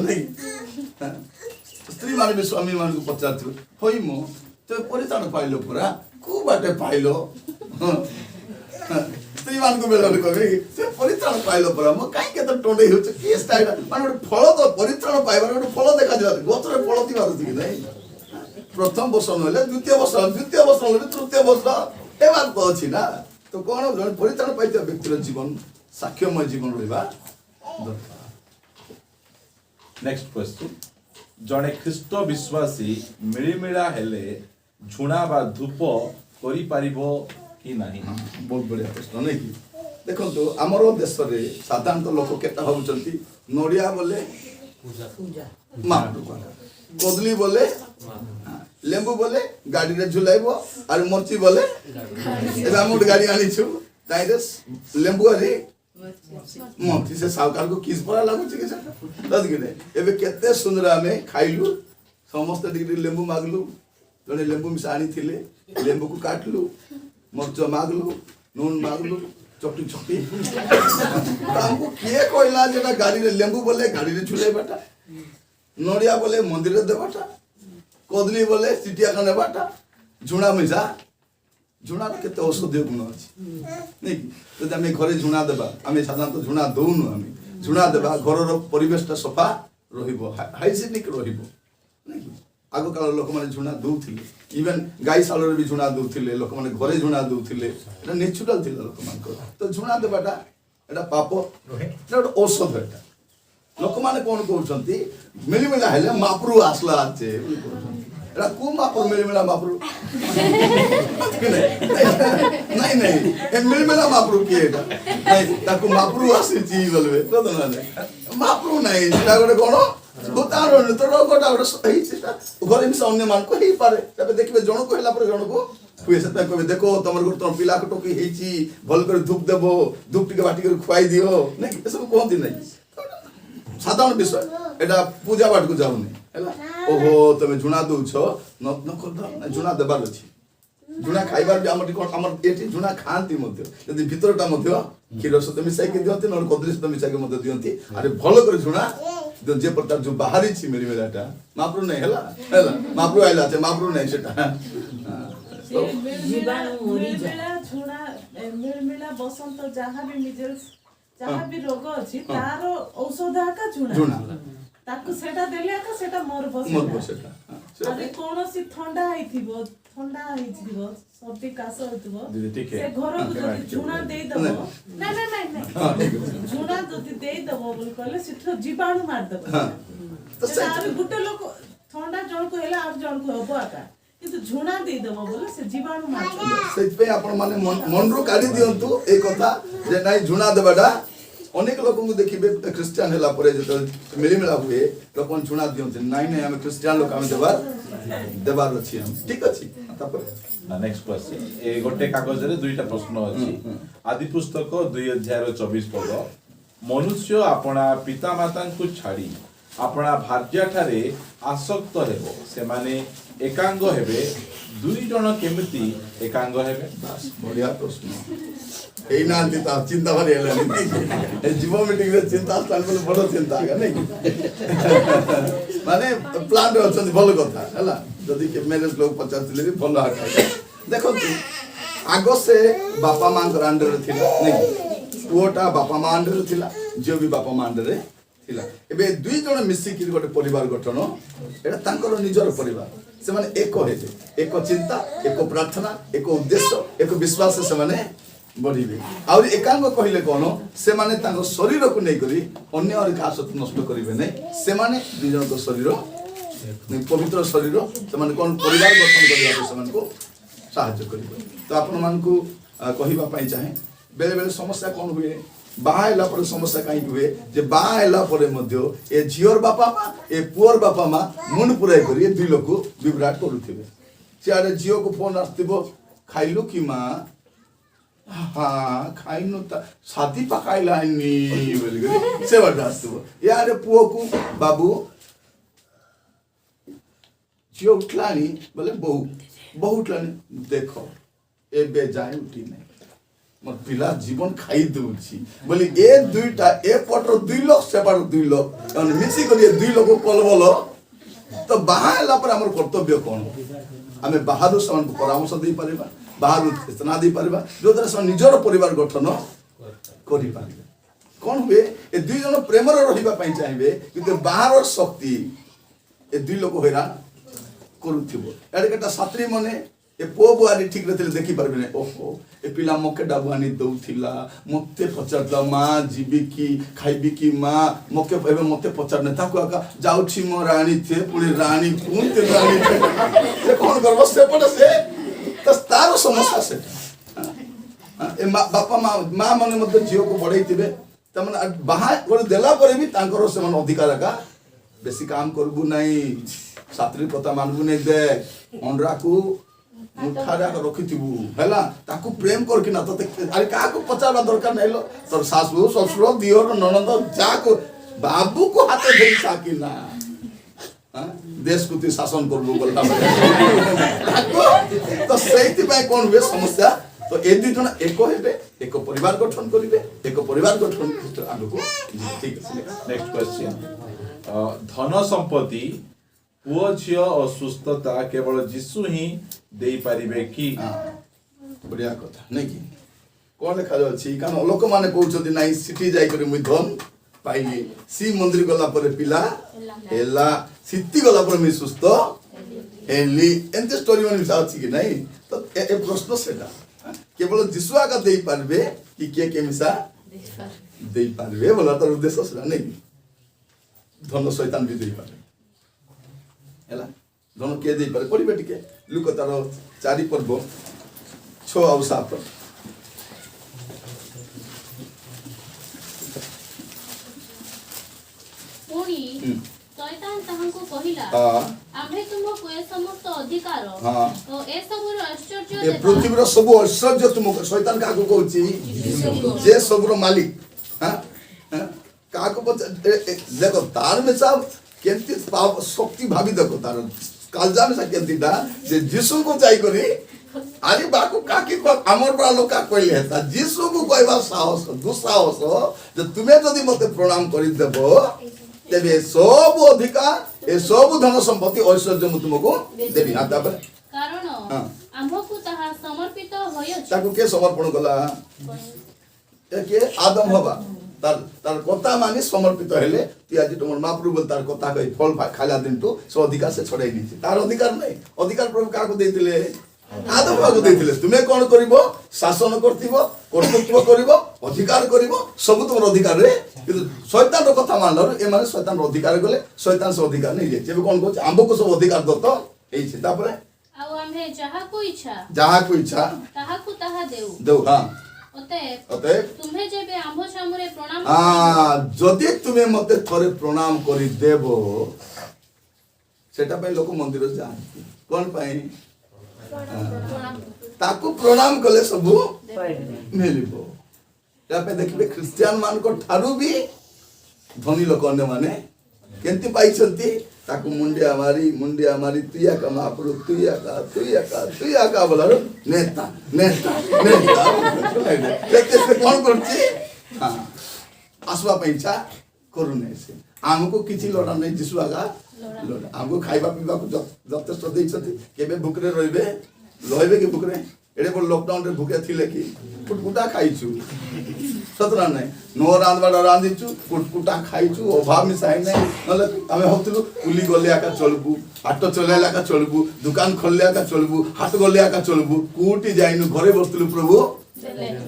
ନାଇଁ ସ୍ତ୍ରୀ ମାନେ ବି ସ୍ୱାମୀ ମାନଙ୍କୁ ପଚାରୁଥିବେ ହଇ ମୁଁ ତୁମେ ପରିଚୟ ପାଇଲ ପରା କୋଉ ବାଟେ ପାଇଲ ସ୍ତ୍ରୀ ମାନଙ୍କୁ ବେଳେ କହିବେ ସେ ପରିତ୍ରାଣ ପାଇଲ ପରା ମୁଁ କାହିଁ କେତେ ଟଣ୍ଡେଇ ହେଉଛି କି ଷ୍ଟାଇଲ ମାନେ ଗୋଟେ ଫଳ ତ ପରିତ୍ରାଣ ପାଇବାର ଗୋଟେ ଫଳ ଦେଖାଯିବ ଗଛରେ ଫଳ ଥିବାର ଅଛି କି ନାଇଁ ପ୍ରଥମ ବର୍ଷ ନହେଲେ ଦ୍ୱିତୀୟ ବର୍ଷ ନହେଲେ ତୃତୀୟ ବର୍ଷ ଏବାର ତ ଅଛି ନା ତ କ'ଣ ଜଣେ ପରିତ୍ରାଣ ପାଇଥିବା ବ୍ୟକ୍ତିର ଜୀବନ ସାକ୍ଷ୍ୟମୟ ଜୀବନ ରହିବା ଦରକାର ନେକ୍ସଟ କ୍ୱେଶ୍ଚନ ଜଣେ ଖ୍ରୀଷ୍ଟ ବିଶ୍ୱାସୀ ମିଳିମିଳା ହେଲେ ଝୁଣା ବା ଧୂପ କରିପାରିବ କି ନାହିଁ ବହୁତ ବଢ଼ିଆ ପ୍ରଶ୍ନ ନାଇଁ କି ଦେଖନ୍ତୁ ଆମର ଦେଶରେ ସାଧାରଣତଃ ଲୋକ କେତେ ଭାବୁଛନ୍ତି ନଡ଼ିଆ ବୋଲେ କଦଳୀ ବୋଲେ ଲେମ୍ବୁ ବୋଲେ ଗାଡ଼ିରେ ଝୁଲାଇବ ଆଉ ମର୍ଚି ବୋଲେ ଏବେ ଆମେ ଗୋଟେ ଗାଡ଼ି ଆଣିଛୁ ତାଇରେ ଲେମ୍ବୁ ଆରି ମର୍ଚି ସେ ସାଉକାରକୁ କିସ୍ ପରା ଲାଗୁଛି କି ସେଟା କି ନାଇଁ ଏବେ କେତେ ସୁନ୍ଦର ଆମେ ଖାଇଲୁ ସମସ୍ତେ ଟିକେ ଟିକେ ଲେମ୍ବୁ ମାଗିଲୁ ଜଣେ ଲେମ୍ବୁ ମିଶା ଆଣିଥିଲେ ଲେମ୍ବୁକୁ କାଟିଲୁ ମର୍ଚ ମାଗଲୁ ନୁନ ମାଗଲୁ ଚକଟି ଚକଟି ଆମକୁ କିଏ କହିଲା ଯେଟା ଗାଡ଼ିରେ ଲେମ୍ବୁ ବୋଲେ ଗାଡ଼ିରେ ଝୁଲେଇବାଟା ନଡ଼ିଆ ବୋଲେ ମନ୍ଦିରରେ ଦେବାଟା କଦଳୀ ବୋଲେ ଚିଟିଆକା ନେବାଟା ଝୁଣା ମିଶା ଝୁଣାର କେତେ ଔଷଧୀୟ ଗୁଣ ଅଛି ନାଇଁ କି ଯଦି ଆମେ ଘରେ ଝୁଣା ଦେବା ଆମେ ସାଧାରଣତଃ ଝୁଣା ଦଉନୁ ଆମେ ଝୁଣା ଦେବା ଘରର ପରିବେଶଟା ସଫା ରହିବ ହାଇଜେନିକ ରହିବ ନାଇଁ କି ଆଗକାଳ ଲୋକମାନେ ଝୁଣା ଦଉଥିଲେ ଇଭେନ୍ ଗାଈ ଶାଳରେ ବି ଝୁଣା ଦଉଥିଲେ ଲୋକମାନେ ଘରେ ଝୁଣା ଦଉଥିଲେ ଏଟା ନେଚୁରାଲ ଥିଲା ଲୋକମାନଙ୍କର ତ ଝୁଣା ଦେବାଟା ଏଟା ପାପ ଏଟା ଗୋଟେ ଔଷଧ ଏଟା ଲୋକମାନେ କ'ଣ କହୁଛନ୍ତି ମିଳିମିଳା ହେଲେ ମାପରୁ ଆସିଲା ଅଛି ବୋଲି କହୁଛନ୍ତି ଏଟା କୋଉ ମାପରୁ ମିଳିମିଳା ମାପରୁ ନାଇଁ ନାଇଁ ଏ ମିଳିମିଳା ମାପରୁ କିଏ ଏଟା ନାଇଁ ତାକୁ ମାପରୁ ଆସିଛି ବୋଲବେ ମାପରୁ ନାଇଁ ସେଟା ଗୋଟେ କଣ ତାର ଗୋଟେ ହେଇଛି ଘରେ ମିଶା ଅନ୍ୟ ମାନଙ୍କୁ ହେଇପାରେ ତେବେ ଦେଖିବେ ଜଣକୁ ହେଲା ପରେ ଜଣକୁ ହୁଏ ସେଥିପାଇଁ କହିବେ ଦେଖ ତମର ଗୋଟେ ତମ ପିଲାକୁ ଟୋକି ହେଇଛି ଭଲ କରି ଧୂପ ଦେବ ଧୂପ ଟିକେ ବାଟି କରି ଖୁଆଇ ଦିଅ ନାଇଁ ଏସବୁ କୁହନ୍ତି ନାଇଁ ସାଧାରଣ ବିଷୟ এটা ପୂଜା ବାଟକୁ ଯାଉନି ହେଲା ଓହୋ ତମେ ଝୁଣା ଦଉଛ ଝୁଣା ଦେବାର ଅଛି ଝୁଣା ଖାଇବାର ବି ଆମର ଏଠି ଝୁଣା ଖାଆନ୍ତି ମଧ୍ୟ ଯଦି ଭିତରଟା ମଧ୍ୟ କ୍ଷୀର ସହିତ ମିଶାଇକି ଦିଅନ୍ତି ନହେଲେ କଦଳୀ ସହିତ ମିଶାଇକି ମଧ୍ୟ ଦିଅନ୍ତି ଆରେ ଭଲ କରି ଝୁଣା ଯେ ପ୍ରକାର ଯୋଉ ବାହାରିଛି ମିଳିମିଳାଟା ମାପରୁ ନାହିଁ ହେଲା ହେଲା ମାପରୁ ଆଇଲା ସେ ମାପରୁ ନାହିଁ ସେଟା ମିଳିମିଳା ଝୁଣା ମିଳିମିଳା ବସନ୍ତ ଯାହା ବି ରୋଗ ଅଛି ତାର ଔଷଧ ଆକା ଝୁଣା ତାକୁ ସେଟା ଦେଲେ ଆକା ସେଟା ମରବ ସେଟା ଯଦି କୌଣସି ଥଣ୍ଡା ହେଇଥିବ ସର୍ଦି କାଶ ହେଇଥିବ ସେ ଘରକୁ ଯଦି ଝୁଣା ଦେଇଦବ ନାଇଁ ଝୁଣା ଯଦି ଦେଇଦବ ବୋଲି କହିଲେ ସେଠୁ ଜୀବାଣୁ ମାରିଦବ ସେଟା ଗୋଟେ ଲୋକ ଥଣ୍ଡା ଜଣକୁ ହେଲେ ଆଉ ଜଣକୁ ହବ ଆକା କିନ୍ତୁ ଝୁଣା ଦେଇଦବ ବୋଲେ ସେ ଜୀବାଣୁ ମାରିଦବ ସେଥିପାଇଁ ଆପଣ ମାନେ ମନରୁ କାଢି ଦିଅନ୍ତୁ ଏ କଥା ଯେ ନାଇଁ ଝୁଣା ଦେବାଟା ଅନେକ ଲୋକଙ୍କୁ ଦେଖିବେ ଖ୍ରୀଷ୍ଟିଆନ ହେଲା ପରେ ଯେତେବେଳେ ମିଳିମିଳା ହୁଏ ଲୋକମାନେ ଝୁଣା ଦିଅନ୍ତି ନାଇଁ ନାଇଁ ଆମେ ଖ୍ରୀଷ୍ଟିଆନ ଲୋକ ଆମେ ଦେବାର ଅଛି ଠିକ ଅଛି ତାପରେ ନେକ୍ସଟ କ୍ୱେଶ୍ଚନ ଏ ଗୋଟେ କାଗଜରେ ଦୁଇଟା ପ୍ରଶ୍ନ ଅଛି ଆଦି ପୁସ୍ତକ 2:24 ପଦ ମନୁଷ୍ୟ ଆପଣା ପିତାମାତାଙ୍କୁ ଛାଡ଼ି ଆପଣା ଭାର୍ଯ୍ୟାଠାରେ ଆସକ୍ତ ହେବ ସେମାନେ ଏକାଙ୍ଗ ହେବେ ଦୁଇ ଜଣ କେମିତି ଏକାଙ୍ଗ ହେବେ ବଢିଆ ପ୍ରଶ୍ନ ଏଇ ନାହାନ୍ତି ତା ଚିନ୍ତା ଭାରି ହେଲାନି ଯୁବ ମିଟିଂରେ ଚିନ୍ତା ଆସିଲାନି ବୋଲି ବଡ ଚିନ୍ତା ନାଇଁ ମାନେ ପ୍ଲାନ୍ରେ ଅଛନ୍ତି ଭଲ କଥା ହେଲା ଯଦି ମ୍ୟାରେଜ ଲୋକ ପଚାରୁଥିଲେ ବି ଭଲ ଦେଖନ୍ତୁ ଆଗ ସେ ବାପା ମାଙ୍କର ଆଣ୍ଡରେ ଥିଲା ନାଇଁ ପୁଅଟା ବାପା ମା ଆଣ୍ଡରେ ଥିଲା ଝିଅ ବି ବାପା ମା ଆଣ୍ଡରେ ଥିଲା ଏବେ ଦୁଇ ଜଣ ମିଶିକିରି ଗୋଟେ ପରିବାର ଗଠନ ଏଟା ତାଙ୍କର ନିଜର ପରିବାର ସେମାନେ ଏକ ହେବେ ଏକ ଚିନ୍ତା ଏକ ପ୍ରାର୍ଥନା ଏକ ଉଦ୍ଦେଶ୍ୟ ଏକ ବିଶ୍ୱାସ ସେମାନେ ବଢିବେ ଆଉ ଏକାଙ୍ଗ କହିଲେ କଣ ସେମାନେ ତାଙ୍କ ଶରୀରକୁ ନେଇକରି ଅନ୍ୟ କାହା ସହିତ ନଷ୍ଟ କରିବେ ନାହିଁ ସେମାନେ ଦୁଇ ଜଣଙ୍କ ଶରୀର ପବିତ୍ର ଶରୀର ସେମାନେ କଣ ପରିବାର ଗଠନ କରିବାକୁ ସେମାନଙ୍କୁ ସାହାଯ୍ୟ କରିବେ ତ ଆପଣମାନଙ୍କୁ କହିବା ପାଇଁ ଚାହେଁ ବେଳେ ବେଳେ ସମସ୍ୟା କଣ ହୁଏ ବାହା ହେଲା ପରେ ସମସ୍ୟା କାହିଁକି ହୁଏ ଯେ ବାହା ହେଲା ପରେ ମଧ୍ୟ ଏ ଝିଅର ବାପା ମା ଏ ପୁଅର ବାପା ମା ମୁଣ୍ଡ ପୁରାଇ କରି ଏ ଦୁଇ ଲୋକ ବିଭ୍ରାଟ କରୁଥିବେ ସିଆଡେ ଝିଅକୁ ଫୋନ ଆସିଥିବ ଖାଇଲୁ କି ମା हाँ खाइनु त साथी पकाइलानी बोलिकरी सेबाट आस्थिबो यारे पुओकु बाबू झियो उठलानी बोले बहु उठलानी देखो एबे जाए उठी नहीं मोर पिला जीवन खाई दउछि बोली ए दुईटा ए पटर दुई लोक सेबाट दुई लोक अनि मिसी करी दुई लोक कलबल तो बाहाला पर हमर कर्तव्य कोन आमे बाहरु समान परामर्श देई परिबा बाहर चेतना दे पारिबा जो द्वारा से निजर परिवार गठन करि पारिबे कोन हुए ए दुई जन प्रेम रे रहिबा पई चाहिबे किंतु बाहर शक्ति ए दुई लोक हैरा करूथिबो एडे केटा सात्री मने ए पो बुआरी ठीक रहते देखि पारबे ने ओहो ए पिला मके डाबुआनी दउथिला मते पचारला मां जीवी की खाइबी की मां मके एबे मते पचारने ताको आका जाउछि म रानी थे पुणी रानी पुंते रानी थे से कोन करबो से पडे से तार समस्या से बापा माँ मैंने मतलब झील को बढ़ई थे बाहा देला पर भी से अधिकार का बेसी काम करबू नहीं सात्री कथा मानबू नहीं देख अंडरा को मुठारा रखिथिबू हैला ताकू प्रेम करके ना तते अरे का को पचारबा दरकार नहीं लो तोर सासु ससुर दियोर ननद जा को बाबू को हाथे धरि साकी ना देश को ती शासन करबो बोलता तो सेति बाय कोन हुए समस्या तो ए दुई जन एक हेबे एक परिवार गठन करिवे एक परिवार गठन आगु को ठीक है नेक्स्ट क्वेश्चन धन संपत्ति पुओ झियो और सुस्थता केवल यीशु ही देई परिबे की बढ़िया कथा नहीं कि कोन लिखा जाछि कारण लोक माने कहउछथि नाही सिटी जाई करी मुई धन पाइली सी मंदिर गला पर पिला एला सिटी गला पर मी सुस्थ एली एंते स्टोरी मन विचार अछि कि नहीं तो ए प्रश्न सेटा केवल यीशु आका देई पारबे कि के मिसा देई पारबे बोला तो उद्देश्य सेटा नहीं धन शैतान भी देई पारबे हैला ଧନ କିଏ ଦେଇପାରେ ପଢିବେ ଟିକେ ଲୁକ ତାର 4 ପର୍ବ 6 ଆଉ 7 ପୁଣି ଶୈତାନ ତାହାଙ୍କୁ କହିଲା ହଁ ଆମ୍ଭେ ତୁମକୁ ଏ ସମସ୍ତ ଅଧିକାର ହଁ। ଓ ଏ ସବୁର ଐଶ୍ୱର୍ଯ୍ୟ ଏ ଦେବା ପୃଥିବୀର ସବୁ ଐଶ୍ୱର୍ଯ୍ୟ ତୁମକୁ ଶୈତାନ କାହାକୁ କହୁଛି ଯେ ସବୁର ମାଲିକ କାହାକୁ ଦେଖ ତାର ମିଶା କେମିତି ଶକ୍ତି ଭାବି ଦେଖ ତାର କାଲଜା ମିଶା କେମିତିଟା ଯେ ଯୀଶୁକୁ ଯାଇକରି ଆରେ ବାକୁ କାକି ଆମର ପରା ଲୋକ କହିଲେ ହେତା ଯୀଶୁକୁ କହିବା ସାହସ ଦୁଃସାହସ ଯେ ତୁମେ ଯଦି ମତେ ପ୍ରଣାମ କରିଦେବ ତେବେ ସବୁ ଅଧିକାର ଏ ସବୁ ଧନ ସମ୍ପତ୍ତି ଐଶ୍ୱର୍ଯ୍ୟ ମୁଁ ତୁମକୁ ଦେବି ନା ତାପରେ କାରଣ ହଁ। ଆମ୍ଭକୁ ତାହା ସମର୍ପିତ ହୋଇଅଛି ତାକୁ କିଏ ସମର୍ପଣ କଲା କିଏ ଆଦମ ହବା ତାର କଥା ମାନି ସମର୍ପିତ ହେଲେ তুই আজ তোমার মহাপ্রভু বলে তার কথা কই ফল খাইলা দিনটু সে অধিকার সে ছড়াই নিয়েছে তার অধিকার নাই অধিকার প্রভু কাহাକୁ ଦେଇଥିଲେ আদম কাহাକୁ ଦେଇଥିଲେ ତୁମେ କ'ଣ କରିବ ଶାସନ କରିଥିବ କର୍ତ୍ତୃତ୍ୱ କରିବ ଅଧିକାର କରିବ ସବୁ ତୁମର ଅଧିକାରରେ କିନ୍ତୁ ଶୈତାନର କଥା ମାନିଲାରୁ ଏମାନେ ଶୈତାନର ଅଧିକାର ଗଲେ ଶୈତାନ ସେ ଅଧିକାର ନେଇଯାଇଛି ଏବେ କ'ଣ କହୁଛି ଆମ୍ଭକୁ ସବୁ ଅଧିକାର ଦତ୍ତ ହେଇଛି ତାପରେ ଆଉ ଆମ୍ଭେ ଯାହାକୁ ଇଚ୍ଛା ତାହାକୁ ତାହା ଦେଉ ହଁ ଅତଏବ ତୁମେ ଯେବେ ଆମ୍ଭ ସାମୁରେ ପ୍ରଣାମ ଯଦି ତୁମେ ମତେ ଥରେ ପ୍ରଣାମ କରିଦେବ ସେଟା ପାଇଁ ଲୋକ ମନ୍ଦିର ଯାଆନ୍ତି କ'ଣ ପାଇଁ ତାକୁ ପ୍ରଣାମ କଲେ ସବୁ ମିଳିବ ତା ପାଇଁ ଦେଖିବେ ଖ୍ରୀଷ୍ଟିଆନ ମାନଙ୍କ ଠାରୁ ବି ଧନୀ ଲୋକ ଅନ୍ୟମାନେ କେମିତି ପାଇଛନ୍ତି ତାକୁ ମୁଣ୍ଡିଆ ମାରି ତୁଇ ଆକା ମହାପ୍ରଭୁ ତୁଇ ଆକା ବୋଲାରୁ ନେତା ସେ କ'ଣ କରୁଛି ଆସିବା ପାଇଁ ଇଚ୍ଛା କରୁନାହିଁ ସେ ଆମକୁ କିଛି ଲୋଡ଼ା ନାହିଁ ଯୀଶୁ ଆକା ଲୋଡ଼ା ଆମକୁ ଖାଇବା ପିଇବାକୁ ଯଥେଷ୍ଟ ଦେଇଛନ୍ତି କେବେ ଭୁକରେ ରହିବେ କି ଭୁକରେ ଏଡ଼େ ବଡ଼ ଲକଡାଉନରେ ଭୁକେ ଥିଲେ କି କୁଟକୁଟା ଖାଇଛୁ ସତରା ନାହିଁ ନ ରାନ୍ଧବାଟା ରାନ୍ଧିଛୁ କୁଟକୁଟା ଖାଇଛୁ ଅଭାବ ମିଶା ହେଇନାହିଁ ନହେଲେ ଆମେ ଭାବୁଥିଲୁ କୁଲି ଗଲେ ଏକା ଚଳିବୁ ହାଟ ଚଲେଇଲେ ଏକା ଚଳିବୁ ଦୋକାନ ଖୋଲିଲେ ଏକା ଚଳିବୁ ହାଟ ଗଲେ ଏକା ଚଳିବୁ କୋଉଠି ଯାଇନୁ ଘରେ ବସିଥିଲୁ ପ୍ରଭୁ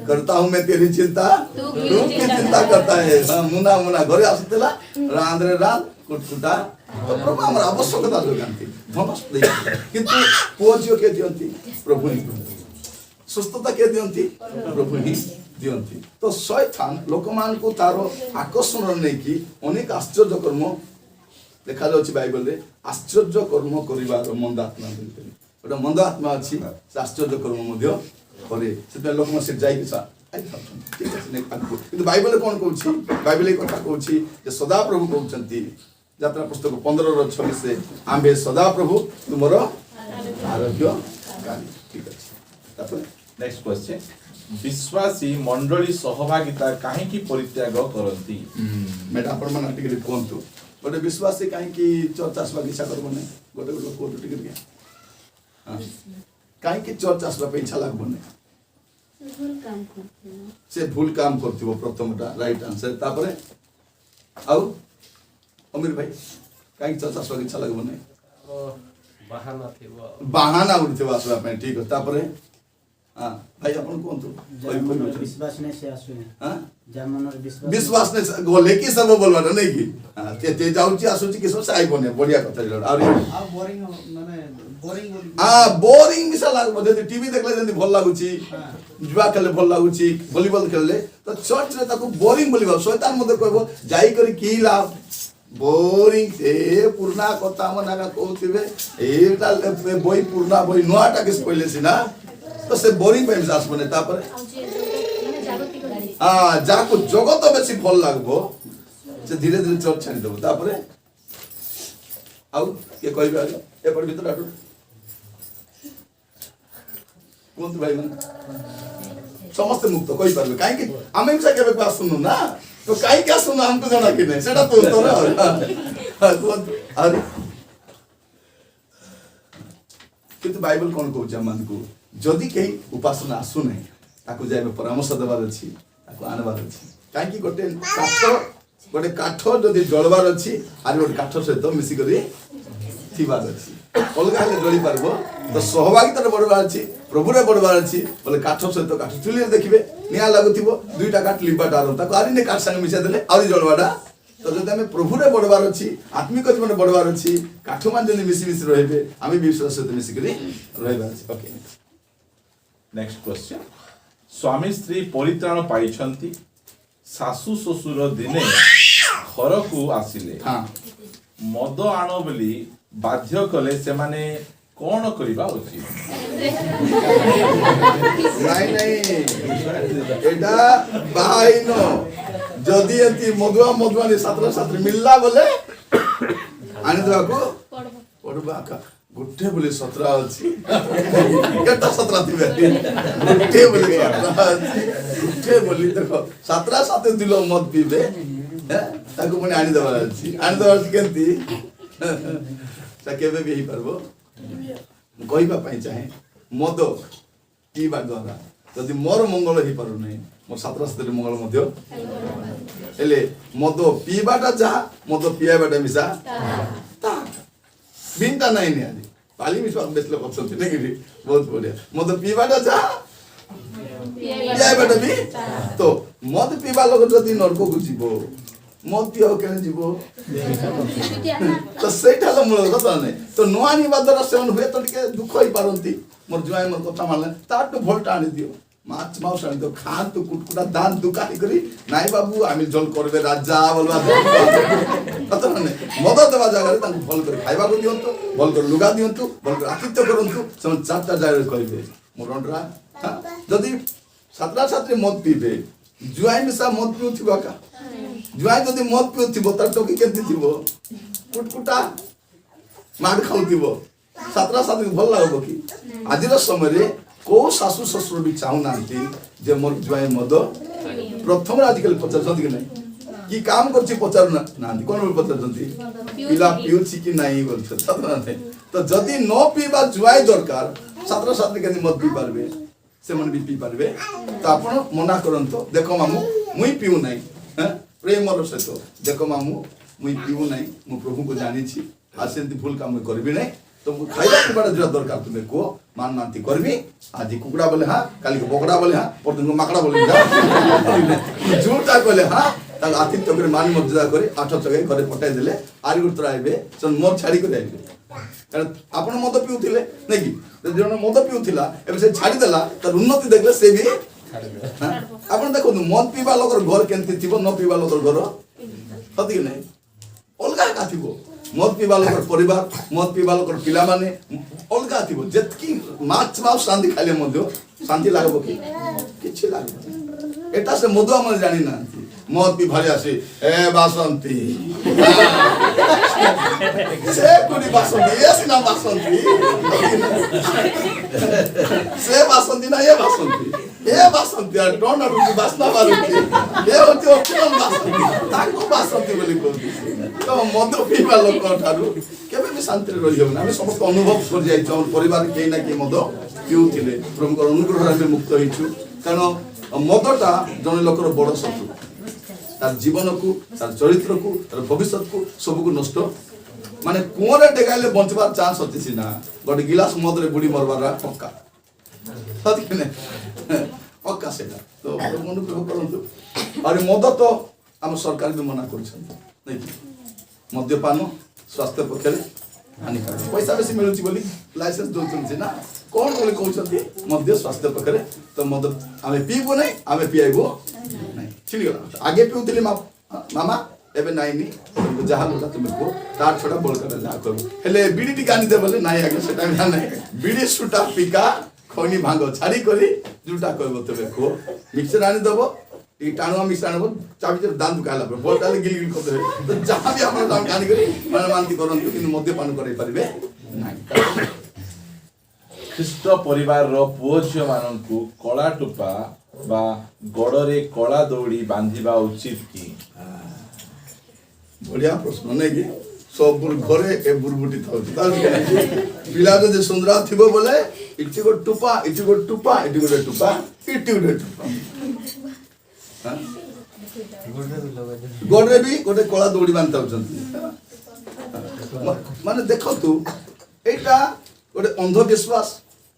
करता हूँ मैं तेरी चिंता तू की चिंता करता है मुना घरे आसुला रांध कुटकुटा तो प्रभु आम आवश्यकता जोगाती धनस किंतु पुओ झील किए दिखती प्रभु ही सुस्थता किए दिखती प्रभु ही दिखती तो शैतान लोक मान को तार आकर्षण नहीं कि अनेक आश्चर्य कर्म देखा जाଉଛି बाइबल रे आश्चर्य कर्म करिवार मंद आत्मा गोटे मंद आत्मा अच्छी आश्चर्य कर्म मध्य करे से लोक से जाई सा ठीक है किंतु बाइबल कौन कहूँ बाइबल कथा कहूँ जे सदा प्रभु कहते यात्रा पुस्तक 15:26 से आम्भे सदा प्रभु तुमर आरोग्य ठीक है नेक्स्ट क्वेश्चन विश्वासी मंडली सहभागिता काहेकि परित्याग करती मैडम आपण मन टिके कोंतु गोटे विश्वासी काहेकि चर्च आसबा इच्छा करबो नै गोटे लोक कोंतु टिके हां काहेकि चर्च आसबा पे इच्छा लागबो नै से भूल काम करथिबो प्रथमटा राइट आंसर तापरे आउ अमीर भाई काहेकि चर्च आसबा इच्छा लागबो नै बहाना उठथिबो आसबा पे ठीक है तापरे हां भाई अपन कोंतु विश्वास ने से आसुने हां जामनर विश्वास ने गोले की सब बोलवा नहीं कि ते जाउची आसुची कि सब साई बने बढ़िया कथा रे और बोरिंग माने बोरिंग बोरिंग मिसा लागबो जदी टीवी देखले जदी भल लागुची जुआ खेले भल लागुची वॉलीबॉल खेलले तो चर्च रे ताको बोरिंग बोलिबो शैतान मते कहबो जाई करी की लाभ बोरिंग से पुरना कथा मना का कहथिबे एटा बोई पुरना बोई नोआटा के पहिले सिना तो से बोरिंग पे विश्वास बने तापर जाको जगत बेसी भल लागबो से धीरे धीरे चर्च छाड़ी देबो तापर आउ के कहबे आगे ए पर भीतर आटो कोन भाई मन समस्त मुक्त कहि परबे काहे कि आमे भी केबे क्लास सुनु ना तो काहे क्या सुनु हमको जाना कि नहीं सेटा तो ना कोन अरे किंतु बाइबल कोन कहू जमान को जदि कहीं उपासना आसु नहीं ताको जाय परामर्श देवार अछि ताको आनबार अछि काहे कि गोटे काठ जदि जळबार अछि आर गोटे काठ सहित मिसी करी थिबार अछि अलगा हेले जळी पारबो तो सहभागिता बढबार अछि प्रभु रे बढबार अछि बोले काठ सहित काठ चुली देखिबे निया लागुथिबो दुईटा काठ लिबाटा आरो ताको आरि ने काठ संग मिसा देले आरि जळबाटा तो जब आम प्रभु रे बढ़वार अच्छी आत्मिक जीवन बढ़वार अच्छी काठ मान जब मिसी मिसी रहे आम विश्वास सहित मिसिक रहा ओके नेक्स्ट क्वेश्चन स्वामी स्त्री परित्राण पाइछंती सासु ससुर दिने घर को आसिले हाँ मद आण बोली बाध्य कले से माने कौन करबा उचित नहीं नहीं एटा बाइन जदि एति मधुआ मधुआनी छात्र छात्री मिलला बोले आनी देवा को पड़बा का गुट्ठे बोले 17 अछि केटा 17 थिबे गुट्ठे बोले 17 अछि गुट्ठे बोली देखो 17 साथे दिलो मद पीबे ताको पुणी आनी देवा अछि केंती ता केबे भी परबो कहवा चाहे मद पीवा द्वारा जदि मोर मंगल हो पार ना मोर छात्र छात्री मंगल हेले मद पीवाटा जहा मद पियाबाटा मिसा भिन्नता नहीं नि आदि पाली मिसा बेस लोक अछंती नै कि बहुत बढ़िया मद पीवाटा जहा पियाबाटा भी तो मद पीवा लोक जदि नरक को जीवो मद पियो केने जीवो तो सेटा तो मूल कथा नै तो नुआ निवादर सेवन हुए तो टिके दुख होई पारंती मोर जुआई मोर कथा मानले ताटू भोल्टा आनी दियो माछ माउस आनी दियो खान तो कुटकुटा दान दुकानी करी नाई बाबू आमी जल करबे राजा बोलवा कथा नै मद देवा जगह रे तांको भल कर खाइबा को दियंतु भल कर लुगा दियंतु भल कर आतिथ्य करंतु सम चारटा जाय कहबे मोर अंडरा जदी छात्र छात्री मद पीबे जुआई मिसा मद पिउथिबा का जुआई जदि मद पिउथिबो तार टोकी केंती थिबो कुटकुटा मार खाउथिबो छात्र छात्री भल लागबो कि आजिर समय रे को सासु ससुर भी चाहू नांती जे मोर जुआई मद प्रथम आजकल पचारछंती कि नहीं कि काम करछि पचार नांती कोन बोल पचारछंती पिला पिउछि कि नहीं बोल छात्र तो जदि न पीबा जुआई दरकार छात्र छात्री केंती मद पी पारबे से मन भी पी पारबे तो आपण मना करंतो देखो मामू मुई पिउ नहीं हैं प्रेम रो सहित देखो मामू मुई पिउ नहीं मु प्रभु को जानी छी आसेंती भूल काम करबी नहीं तो मु खाइबा पिबाटा जरा दरकार तुमे को मान मानती करबी आज कुकुड़ा बोले हां काली को बकड़ा बोले हां परदिन को माकड़ा बोले जा झूठा कहले हां ता आतिथ्य करे मान मर्यादा करे आठ जगह घरे पटाई देले आरी गुतर आइबे सन मोर छाड़ी कर आइबे कारण आपण मद पिउथिले नै कि जण मद पिउथिला एबे से छाड़ी देला त उन्नति देखले से भी आपण देखो मद पीवा लोकर घर केंती थिबो न पीवा लोकर घर सती कि नै अलगा का थिबो मद पीवा लोकर परिवार मद पीवा लोकर पिला माने अलगा थिबो जेतकी माछ माउ शांति खाले मध्य शांति लागबो कि किछि लागबो एटा से मधुआ मन जानि ना मद पी भाले आसे ए बासंती से कोनी बासंती ये सिना बासंती से बासंती ना ये बासंती आ डोंट नॉट टू बासना बारुती ये होती ओपन बासंती ताको बासंती बोली कहती तो मद पीवा लोक ठारू केबे भी शांति रे रहियो ना हम समस्त अनुभव कर जाई छ परिवार के ना के मद पिउथिले प्रभु अनुग्रह रे मुक्त होइछु कारण मदटा जने लोकर बड़ शत्रु तार जीवन को तार चरित्र को तार भविष्य को सब को नष्ट माने कुआरे डेगाइले बंचबार चांस अछि सिना गोटे गिलास मद रे बुडी मरबार पक्का सती कि नै पक्का सेटा तो अनुग्रह करंतु और मद तो हम सरकार भी मना करछन नै मद्यपान स्वास्थ्य पक्षरे हानिकारक पैसा बेसी मिलुची बोली लाइसेंस दोछन सिना कोन बोली कहउछंती मद्य स्वास्थ्य पक्षरे तो मद आमे पीबो नै आमे पियाइबो नै ठीक गला आगे पिउतिले मामा एबे नाइ नि जहा लगा तुमे को तार छोटा बोल कर जा करू हेले बीडी टी कानी दे बोले नाइ आगे सेटा नै बीडी सुटा पिका खनी भांगो छाड़ी करी जुटा कहबो तबे को मिक्सर आनी दबो ई टाणुआ मिक्सर आनबो चाबी जे दान दुकाला पर बोल डाले गिल गिल करते तो जहां भी आपण दान कानी करी मन मानती करंतु किन मद्यपान करै परिबे नाइ ख्रीष्ट परिवार रो पुओ झियो माननकु कला टुपा बा गड़रे कला दौड़ी बांधिबा उचित की बढ़िया प्रश्न नै कि सब घरे ए बुरबुटी थाउ पिला जे सुंदरा थिबो बोले इटी गो टुपा इटी गो टुपा इटी गो टुपा इटी गो टुपा हां गड़रे भी गोटे कला दौड़ी बांधता माने देखो तू एटा गोटे अंधविश्वास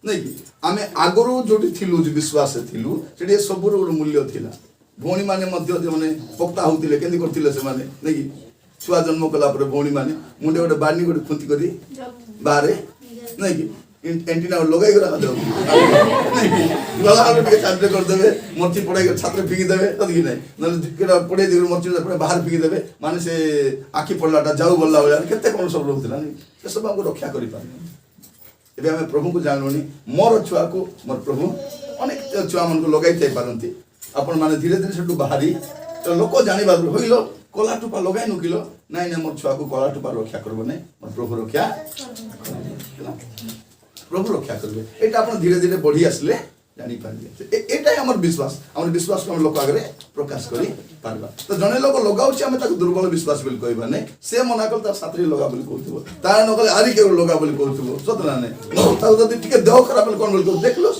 नै कि आमे आगरो जोटी थिलु जे विश्वास थिलु सेठी सबुर मूल्य थिला भौणी माने मध्य जो माने पक्ता होतिले केंदी करथिले से माने नै कि छुआ जन्म कला पर भौणी माने मुंडे गोटे बानी गोटे खुंती करी बारे नै कि एंटीना लगाई रखा दो नै कि गला आलू के छात्र कर देबे मर्ची पढ़ाई कर छात्र फिकी देबे तद कि नै न केटा पढ़ाई दिगर मर्ची पढ़े बाहर फिकी देबे माने से आखी पड़लाटा जाऊ बोलला वाला केते कोन सब रहउतला नै से सब हमको रक्षा करि पारे एबे हमें प्रभु को जानलोनी मोर छुआ को मोर प्रभु अनेक छुआ मन को लगाई थाई पारंती आपण माने धीरे धीरे सेटू बाहरी तो लोक जानि बार होइलो कला टुपा लगाई नुकिलो नाइ ना मोर छुआ को कला टुपा रक्षा करबो नै मोर प्रभु रक्षा प्रभु रक्षा करबे एटा आपण धीरे धीरे बढ़ी आसले जानि पारबे एटाই हमर विश्वास को हम लोक आगरे प्रकाश करी पारबा तो जने लोक लगाउछि हम ताको दुर्बल विश्वास बोल कहबा नै से मना कल ता साथरी लगा बोल कहथुबो ता न कले आरी के लगा बोल कहथुबो सतना नै ता जदी टिके देह खराब बोल कोन बोल देखलोस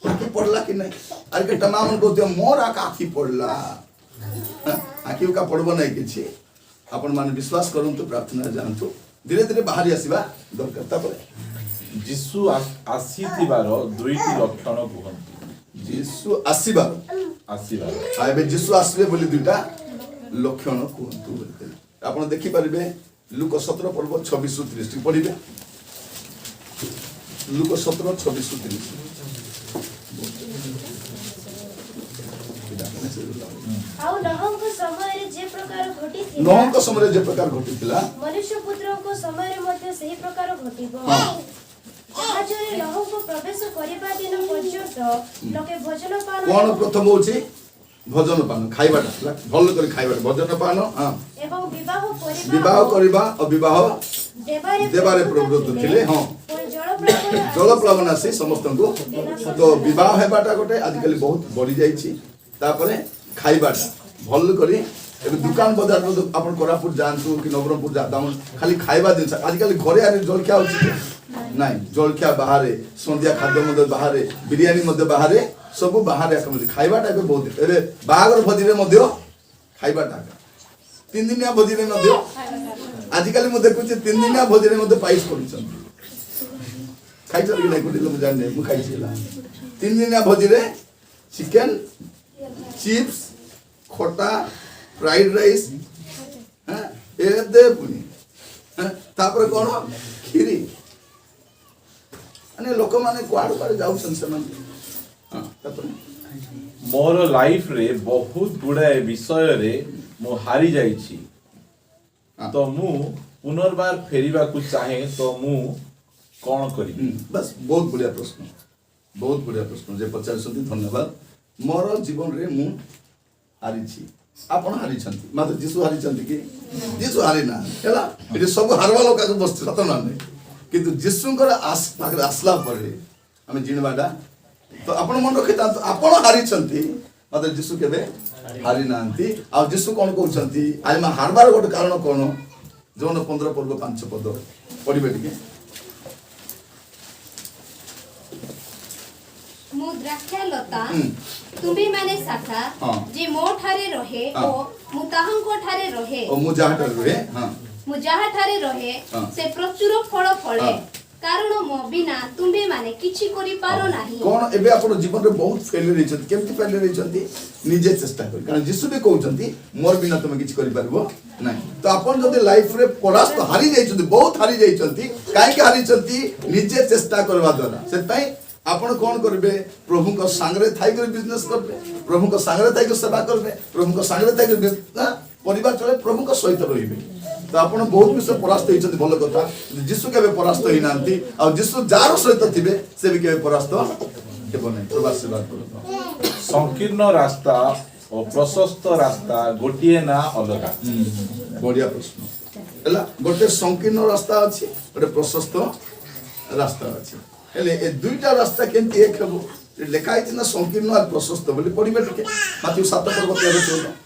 आखी पड़ला कि नै आर के तमाम कहथु मोर आखी पड़ला आखी का पड़बो नै किछि आपण माने विश्वास करंतु प्रार्थना जानतु धीरे धीरे बाहरी आसीबा दरकार ता पर जीशु आसीथिबार दुईटी लक्षण कहंती जीशु आसीबार आबे जीशु आसीबे बोली दुईटा लक्षण कहंतु बोलते आपण देखि परिबे लूक 17 पर्व 26 से 30 पढिबे लूक 17 26 से 30 ଆଉ ନହଙ୍କ ସମୟରେ ଯେ ପ୍ରକାର ଘଟିଥିଲା नौଙ୍କ समय जे प्रकार घटिथिला ମନୁଷ୍ୟ ପୁତ୍ରଙ୍କ ସମୟରେ ମଧ୍ୟ ସେହି ପ୍ରକାର ଘଟିବ ଜାହାଜରେ ନହଙ୍କ ପ୍ରବେଶ କରିବା ଦିନ ପର୍ଯ୍ୟନ୍ତ ଲୋକେ ଭୋଜନ ପାନ कोन प्रथम होछि भोजन पान खाइबाटा भल कर खाइबाटा भोजन पान हां ଏବଂ विवाह करबा और विवाह देबारे प्रवृत्त थिले हां जल प्लावन आसी समस्त को तो विवाह हेबाटा गोटे आजकल बहुत बढ़ी जाइछि तापरे खाइबाटा भल करी एबे दुकान बाजार में अपन कोरापुर जानतु कि नवरंगपुर जाता खाली खाइबा दिन आजकल घरे आरे जलखिया होछि नहीं जलखिया बाहरे संध्या खाद्य मध्य बाहरे बिरयानी मध्य बाहरे सब बाहरे आकम खाइबाटा एबे बहुत एबे बागर भोजी रे मध्य खाइबाटा 3 दिनिया भोजी रे मध्य आजकल मु देखुछि 3 दिनिया भोजी रे मध्य पाइस करूछन खाइछ कि नै कोडिलो मु जाने मु खाइछिला 3 दिनिया भोजी रे चिकन चिप्स खोटा फ्राइड राइस हां ए दे पुनी तापर कोन खीरी अने लोक माने क्वाड पर जाउ संसमान हां तापर मोर लाइफ रे बहुत गुड़ाए विषय रे मु हारी जाइछि तो मु पुनर्बार फेरिबा को चाहे तो मु कोन करी बस बहुत बढ़िया प्रश्न जे पचारसती धन्यवाद मोर जीवन रे मु हारी छी आपण हारी छंती मात्र जीसु हारी छंती कि जीसु हारी ना हैला एटे सब हारवा लोका को बस सत ना नै किंतु जीसुंकर आसला परे हम जिनबाडा तो आपण मन रखिता आपण हारी छंती मात्र जीसु केबे हारी नांती आ जीसु कोन कहउछंती आज मा हारबार गोट कारण कोन जोन 15 पर्व 5 पद पढिबे टिके ମୁଁ ଦ୍ରାକ୍ଷାଲତା ତୁମେ ମାନେ ଶାଖା ଯେ ମୋ ଠାରେ ରହେ ଓ ମୁଁ ତାହାଙ୍କ ଠାରେ ରହେ ଓ ମୁଁ ଯାହା ଠାରେ ରହେ ମୁଁ ଯାହା ଠାରେ ରହେ ସେ ପ୍ରଚୁର ଫଳ ଫଳେ କାରଣ ମୋ ବିନା ତୁମେ ମାନେ କିଛି କରି ପାର ନାହିଁ कोन एबे आपण जीवन रे बहुत फेलियर हेछत केमति फेलियर हेछंती निजे चेष्टा कर कारण जीसु भी कहउछंती मोर बिना तुमे किछि करि परबो नाही तो आपण जदी लाइफ रे परास्त हारि जाइछंती बहुत हारि जाइछंती काहे के हारि छंती निजे चेष्टा करबा द्वारा से ताई आपण कोन करबे प्रभु को संगरे थाई कर बिजनेस करबे प्रभु को संगरे थाई कर सेवा करबे प्रभु को संगरे थाई कर परिवार चले प्रभु को सहित रहिबे तो आपण बहुत विषय परास्त हेछंती भलो कथा जीसु केबे परास्त होई नांती आ जीसु जार सहित थिबे से भी केबे परास्त हेबो नै प्रवासी बात करो संकीर्ण रास्ता और प्रशस्त रास्ता गोटिए ना अलगा बढ़िया प्रश्न हैला गोटे संकीर्ण रास्ता अछि गोटे प्रशस्त रास्ता अछि हेले ए दुईटा रास्ता केंति एक हेबो लेखा है ना संकीर्ण और प्रशस्त बोली पढिबे टिके माथि 7 पर्व 13 14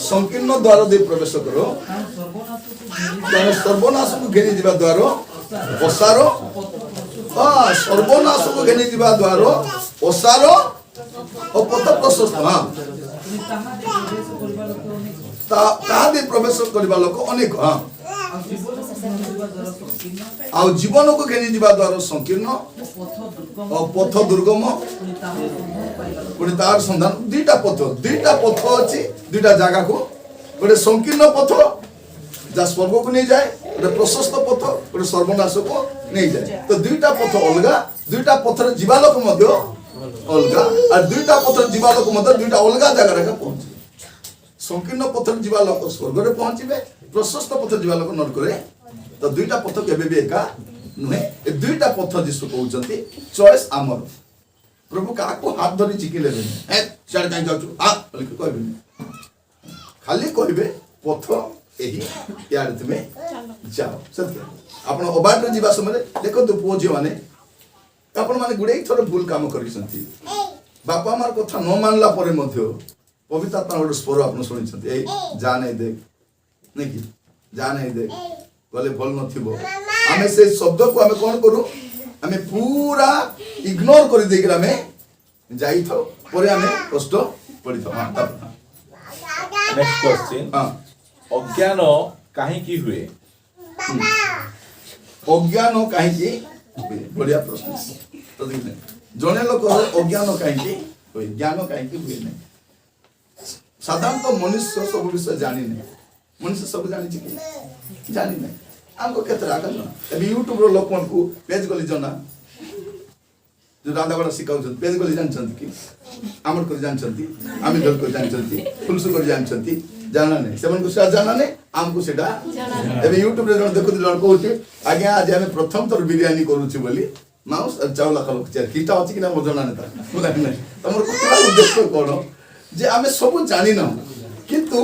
संकीर्ण द्वार दे प्रवेश करो कारण सर्वनाश को घेनी दिबा द्वार ओसारो सर्वनाश को घेनी दिबा द्वार ओसारो ओ पथ प्रशस्त हां ता दे प्रवेश करबा लोक अनेक हां ଯିବା ଦ୍ୱାରା ସଂକୀର୍ଣ୍ଣ ଆଉ ଜୀବନକୁ ଘେନି ଯିବା ଦ୍ୱାରା ସଂକୀର୍ଣ୍ଣ ଓ ପଥ ଓ ପଥ ଦୁର୍ଗମ ଦୁର୍ଗମ ପୁଣି ତାହାର ସନ୍ଧାନ ପାଇବାର ପୁଣି ତାର ସନ୍ଧାନ ଦୁଇଟା ପଥ ଅଛି ଦୁଇଟା ଜାଗାକୁ ଗୋଟେ ସଂକୀର୍ଣ୍ଣ ପଥ ଯାହା ସ୍ୱର୍ଗକୁ ନେଇଯାଏ ଗୋଟେ ପ୍ରଶସ୍ତ ପଥ ଗୋଟେ ସର୍ବନାଶକୁ ନେଇଯାଏ ତ ଦୁଇଟା ପଥ ଅଲଗା ଦୁଇଟା ପଥରେ ଯିବା ଲୋକ ମଧ୍ୟ ଅଲଗା ଆଉ ଦୁଇଟା ପଥରେ ଯିବା ଲୋକ ମଧ୍ୟ ଦୁଇଟା ଅଲଗା ଜାଗାରେ ପହଞ୍ଚିବେ ସଂକୀର୍ଣ୍ଣ ପଥରେ ଯିବା ଲୋକ ସ୍ୱର୍ଗରେ ପହଞ୍ଚିବେ ପ୍ରଶସ୍ତ ପଥରେ ଯିବା ଲୋକ ନରକରେ ତ ଦୁଇଟା ପଥ କେବେ ବି ଏକା ନୁହେଁ ଏ ଦୁଇଟା ପଥ ଯୀଶୁ କହୁଛନ୍ତି ଚଏସ୍ ଆମର ପ୍ରଭୁ କାହାକୁ ହାତ ଧରି ଚିକିଲେବେନି ସିଆଡ଼େ କାହିଁ ଯାଉଛୁ ବୋଲିକି କହିବେନି ଖାଲି କହିବେ ପଥ ଏହି ଇଆଡ଼େ ତୁମେ ଯାଅ ସେଥିପାଇଁ ଆପଣ ଅବାଟରେ ଯିବା ସମୟରେ ଦେଖନ୍ତୁ ପୁଅ ଝିଅମାନେ ଆପଣମାନେ ଗୁଡ଼ାଏ ଥର ଭୁଲ କାମ କରିଛନ୍ତି ବାପା ମାର କଥା ନ ମାନିଲା ପରେ ମଧ୍ୟ ପବିତ୍ର ଆତ୍ମା ଗୋଟେ ସ୍ୱର ଆପଣ ଶୁଣିଛନ୍ତି ଏଇ ଯା ନାଇଁ ଦେଖ ନାଇଁ କି ଯା ନାଇଁ ଦେଖ ଗଲେ ଭଲ ନଥିବ ଆମେ ସେ ଶବ୍ଦକୁ ଆମେ କ'ଣ କରୁ ଆମେ ପୁରା ଇଗ୍ନୋର କରିଦେଇକି ଆମେ ଯାଇଥାଉ ପରେ ଆମେ କଷ୍ଟ ପଡ଼ିଥାଉ ନେକ୍ସଟ କ୍ୱେଶ୍ଚିନ୍ ହଁ ଅଜ୍ଞାନ କାହିଁକି ହୁଏ? ଅଜ୍ଞାନ କାହିଁକି ହୁଏ ବଢିଆ ପ୍ରଶ୍ନ ଜଣେ ଲୋକର ଅଜ୍ଞାନ କାହିଁକି ହୁଏ ଜ୍ଞାନ କାହିଁକି ହୁଏ ନାହିଁ ସାଧାରଣତଃ ମନୁଷ୍ୟ ସବୁ ବିଷୟ ଜାଣିନି ମନୁଷ୍ୟ ସବୁ ଜାଣିଛି କି ଜାଣିନାହିଁ ଆମକୁ କେତେ ରାଗ ଜଣା ଏବେ ୟୁଟ୍ୟୁବର ଲୋକମାନଙ୍କୁ ପେଜ୍ ଗଲି ଜଣା ଯୋଉ ରାନ୍ଧାବଢ଼ା ଶିଖାଉଛନ୍ତି ପେଜ୍ ଗଲି ଜାଣିଛନ୍ତି କି ଆମର କରି ଜାଣିଛନ୍ତି ଆମେ ଝୋଲ କରି ଜାଣିଛନ୍ତି ଫୁଲସୁ କରି ଜାଣିଛନ୍ତି ଜାଣା ନାହିଁ ସେମାନଙ୍କୁ ସେଟା ଜାଣା ନାହିଁ ଆମକୁ ସେଟା ଏବେ ୟୁଟ୍ୟୁବରେ ଜଣେ ଦେଖୁଥିଲି ଜଣେ କହୁଛି ଆଜ୍ଞା ଆଜି ଆମେ ପ୍ରଥମ ଥର ବିରିୟାନୀ କରୁଛୁ ବୋଲି ମାଉସ ଚାଉଳ ଖାଉ କିଟା ଅଛି କି ନା ମୋ ଜଣା ନାହିଁ ମୁଁ ଜାଣି ନାହିଁ ତମର କହିବାର ଉଦ୍ଦେଶ୍ୟ କ'ଣ ଯେ ଆମେ ସବୁ ଜାଣିନାହୁଁ କିନ୍ତୁ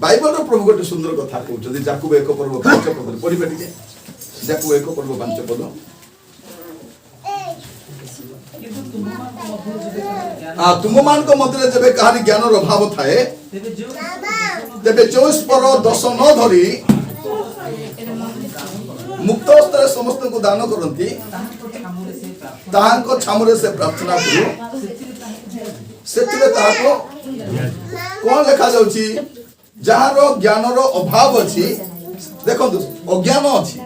ବାଇବଲର ପ୍ରଭୁ ଗୋଟେ ସୁନ୍ଦର କଥା କହୁଛନ୍ତି ଯାକୁବ 1 ପର୍ବ 5 ପଦରେ ପଢିବେ ଟିକେ ଯାକୁବ 1 ପର୍ବ 5 ପଦ କିନ୍ତୁ ତୁମମାନଙ୍କ ମଧ୍ୟରୁ ଯେବେ କାହାରି ଜ୍ଞାନ ତୁମମାନଙ୍କ ମଧ୍ୟରେ ଯେବେ କାହାରି ଜ୍ଞାନର ଅଭାବ ଥାଏ ତେବେ ଯେଉଁ ସ୍ପର ଦୋଷ ନ ଧରି ମୁକ୍ତ ହସ୍ତରେ ସମସ୍ତଙ୍କୁ ଦାନ କରନ୍ତି ତାହାଙ୍କ ଛାମୁରେ ସେ ପ୍ରାର୍ଥନା କରୁ ସେଥିରେ ତାହାକୁ କ'ଣ ଲେଖାଯାଉଛି ଯାହାର ଜ୍ଞାନର ଅଭାବ ଅଛି ଦେଖନ୍ତୁ ଅଜ୍ଞାନ ଅଛି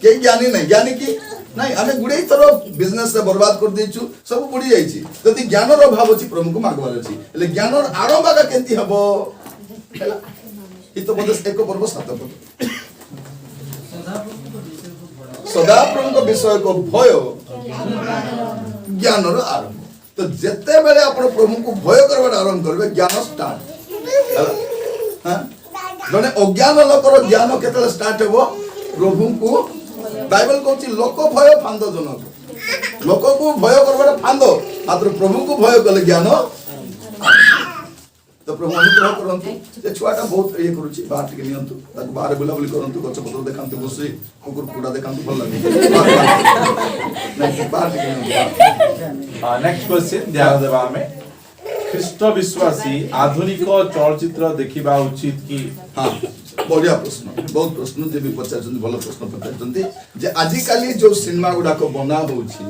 କେହି ଜ୍ଞାନୀ ନାହିଁ ଜ୍ଞାନୀ କି ନାଇଁ ଆମେ ଗୁଡ଼ାଏ ଥର ବିଜନେସରେ ବର୍ବାଦ କରିଦେଇଛୁ ସବୁ ବୁଡ଼ି ଯାଇଛି ଯଦି ଜ୍ଞାନର ଅଭାବ ଅଛି ପ୍ରଭୁଙ୍କୁ ମାଗବାର ଅଛି ହେଲେ ଜ୍ଞାନର ଆରମ୍ଭ କେମିତି ହବ ହେଲା ହିତୋପଦେଶ 1 ପର୍ବ 7 ପଦ ସଦାପ୍ରଭୁଙ୍କ ବିଷୟକ ଭୟ ଜ୍ଞାନର ଆରମ୍ଭ ତ ଯେତେବେଳେ ଆପଣ ପ୍ରଭୁଙ୍କୁ ଭୟ କରିବାଟା ଆରମ୍ଭ କରିବେ ଜ୍ଞାନ ଷ୍ଟାର୍ଟ ଜଣେ ଅଜ୍ଞାନ ଲୋକର ଜ୍ଞାନ କେତେବେଳେ ଷ୍ଟାର୍ଟ ହେବ ପ୍ରଭୁଙ୍କୁ ବାଇବଲ କହୁଛି ଲୋକ ଭୟ ଫାନ୍ଦ ଜନକ ଲୋକକୁ ଭୟ କରିବାଟା ଫାନ୍ଦ ମାତ୍ର ପ୍ରଭୁଙ୍କୁ ଭୟ କଲେ ଜ୍ଞାନ ତ ପ୍ରଭୁ ଅନୁଗ୍ରହ କରନ୍ତୁ ଯେ ଛୁଆଟା ବହୁତ ଇଏ କରୁଛି ବାହାର ଟିକେ ନିଅନ୍ତୁ ତାକୁ ବାହାରେ ବୁଲାବୁଲି କରନ୍ତୁ ଗଛ ପତ୍ର ଦେଖାନ୍ତୁ ବସି କୁକୁର କୁକୁଡ଼ା ଦେଖାନ୍ତୁ ଭଲ ଲାଗେ ବାହାର ଟିକେ ନିଅନ୍ତୁ ନେକ୍ସଟ କ୍ୱେଶ୍ଚିନ୍ ଧ୍ୟାନ ଦେବା ଆମେ ଖ୍ରୀଷ୍ଟ ବିଶ୍ୱାସୀ ଆଧୁନିକ ଚଳଚ୍ଚିତ୍ର ଦେଖିବା ଉଚିତ କି? ହଁ ବଢିଆ ପ୍ରଶ୍ନ ବହୁତ ପ୍ରଶ୍ନ ଯେ ବି ପଚାରୁଛନ୍ତି ଭଲ ପ୍ରଶ୍ନ ପଚାରୁଛନ୍ତି ଯେ ଆଜିକାଲି ଯୋଉ ସିନେମା ଗୁଡାକ ବନା ହଉଛି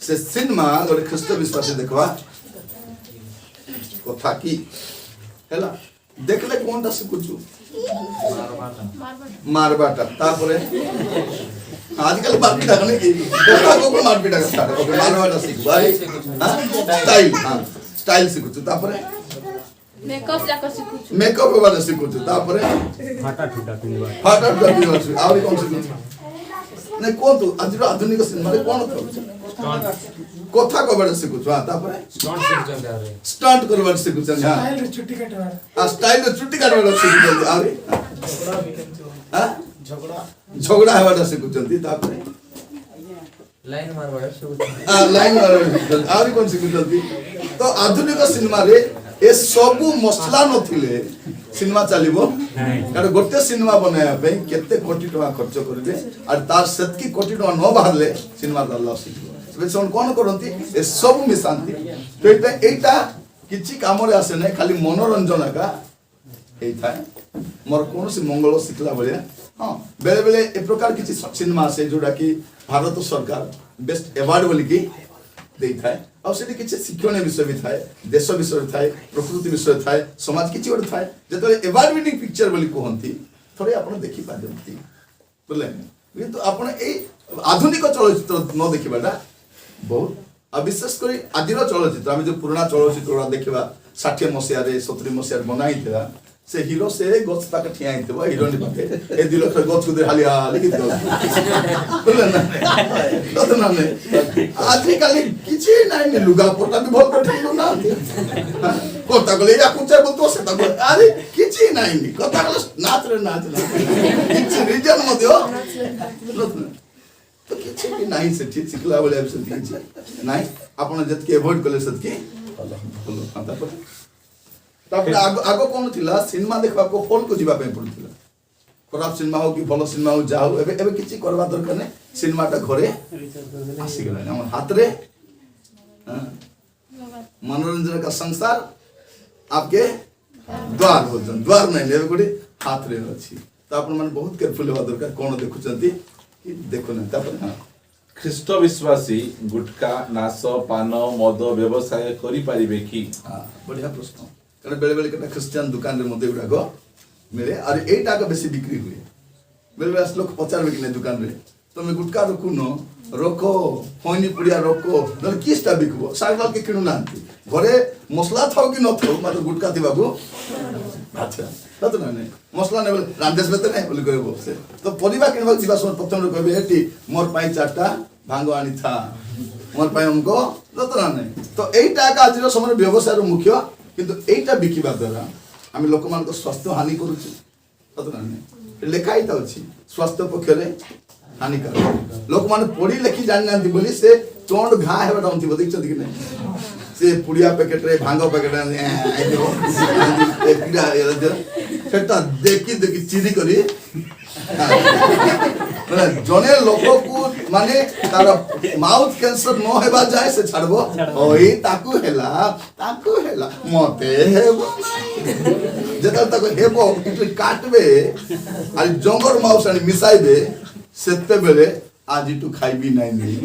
ସେ ସିନେମା ଗୋଟେ ଖ୍ରୀଷ୍ଟ ବିଶ୍ୱାସୀ ଦେଖବା କଥା କି ହେଲା ଦେଖିଲେ କଣଟା ଶିଖୁଛୁ ମାରବାଟା ତାପରେ ଆଜିକାଲି ମାରପିଟା କଲେ କି ମାରପିଟା ମାରବାଟା ଶିଖୁ ଷ୍ଟାଇଲ ଶିଖୁଛୁ ତାପରେ मेकअप जाकर सिखुछु मेकअप वाला शिखुछु तापरे फाटा ठुटा पिनवा आउरी कोन शिखुछु नै कोन तू आजिरो आधुनिक सिनेमा रे कोन करूछु कथा कहबार शिखुछु हां तापरे स्टंट करबार शिखुछु हां स्टाइल रे चुट्टी काटबार स्टाइल रे चुट्टी काटबार शिखुछु आउरी हां झगड़ा हेबार शिखुछंती तापरे लाइन मारबार शिखुछु लाइन मारबार आउरी कोन शिखुछंती तो आधुनिक सिनेमा रे ए सबु मसला नथिले सिनेमा चलिबो कारण गोटे सिनेमा बनाया पे केते कोटी टका खर्च करबे और तार सेतकी कोटी टका न बाहरले सिनेमा लॉस हिबो सेबे कोन करंती ए सबु मिशांती तो एटा किछि काम रे आसे नै खाली मनोरंजन का एथा मोर कोनसी मंगल सिखला बलिया हां बेले बेले ए प्रकार किछि सिनेमा से जोडा कि भारत सरकार बेस्ट अवार्ड बोली की देइथाय और सेठी किछि शिक्षणीय विषय भी थाए देश विषय थाए प्रकृति विषय थाए समाज किछि और थाए जेतले अवार्ड विनिंग पिक्चर बोली कहंती थोड़े आपण देखि पाजंती ବୁଝିଲେ କିନ୍ତୁ ଆପଣ ଏଇ ଆଧୁନିକ ଚଳଚ୍ଚିତ୍ର ନ ଦେଖିବାଟା ବହୁତ ଆଉ ବିଶେଷ କରି ଆଜିର ଚଳଚ୍ଚିତ୍ର ଆମେ ଯୋଉ ପୁରୁଣା ଚଳଚ୍ଚିତ୍ର ଗୁଡ଼ା ଦେଖିବା 60 ମସିହାରେ 70 ମସିହାରେ ବନା ହେଇଥିଲା ସେ ହିରୋ ସେ ଗଛ ପାଖେ ଠିଆ ହେଇଥିବ ହିରୋଇନ ପାଖେ ଏ 2 ଲକ୍ଷ ଗଛକୁ ଧରି ହାଲିଆ ଲେଖିଥିବ ବୁଝିଲେ ନା ସତ ନା ନାଇଁ ଆଜିକାଲି କିଛି ନାହିଁ ଲୁଗା ପଟା ବି ଭଲ କରି ନାହାନ୍ତି କଥା କଲେ ୟାକୁ ଚାहे बोलतो ସେଟା ଆରେ କିଛି ନାହିଁ କଥା କଲେ ନାଚରେ ନାଚ କିଛି ରିଜନ ମଧ୍ୟ ତ କିଛି ବି ନାହିଁ ସେଠି ଶିଖିଲା ଭଳିଆ ବି ସେଠି କିଛି ନାହିଁ ଆପଣ ଯେତିକି ଏଭଏଡ୍ କଲେ ସେତିକି ଭଲ ତାପରେ ଆଗ କ'ଣ ଥିଲା ସିନେମା ଦେଖିବାକୁ ହଲ୍କୁ ଯିବା ପାଇଁ ପଡୁଥିଲା ଖରାପ ସିନେମା ହଉ କି ଭଲ ସିନେମା ହଉ ଯାହା ହଉ ଏବେ ଏବେ କିଛି କରିବା ଦରକାର ନାହିଁ ସିନେମାଟା ଘରେ ଆସିଗଲାଣି ଆମର ହାତରେ मनोरंजन का संसार आपके द्वार बोलते द्वार नहीं ले गोटे हाथ रे अछि तो आपण मन बहुत केयरफुल होवा दरकार कोन देखुचंती कि देखो ना तापर हां ଖ୍ରୀଷ୍ଟ ବିଶ୍ୱାସୀ ଗୁଟକା ନାଶ ପାନ ମଦ ବ୍ୟବସାୟ କରିପାରିବେ କି हां बढ़िया प्रश्न कारण बेले बेले केटा क्रिश्चियन दुकान रे मते गुडा को मिले और एटा का बेसी बिक्री हुए बेले बेले लोग पचारबे कि दुकान रे तमे गुटका रखुनो रोको होनी पुड़िया रोको नल किस्टा बिकबो सागल के किनु नांती घरे मसला थाउ कि न थाउ मात्र गुटका थिबाबो अच्छा तो ना मसला ने रांदेस बेते नहीं बोली कहबो से तो परिवा किनबा जीवा समय प्रथम रे कहबे एटी मोर पाई चारटा भांग आनी था मोर पाई हमको तो ना नहीं तो एटा का आज समय व्यवसाय रो मुख्य किंतु एटा बिकिबा द्वारा हम लोक मान को स्वास्थ्य हानि करूची तो ना नहीं लेखाई त अछि स्वास्थ्य पक्षरे हानिकारक लोक माने पढ़ी लेखि जान नांती बोली से तोंड घा हेबा डाउन थिबो देखछ कि नहीं से पुड़िया पैकेट रे भांग पैकेट सेटा देखि देखि चिरी करी जने लोक को माने तार माउथ कैंसर न हेबा जाय से छाड़बो ओई ताकू हेला मते हेबो जेता तक हेबो इटली काटबे आ जंगर माउस आनी मिसाइबे सेते बेले आज टू खाइबी नाही नहीं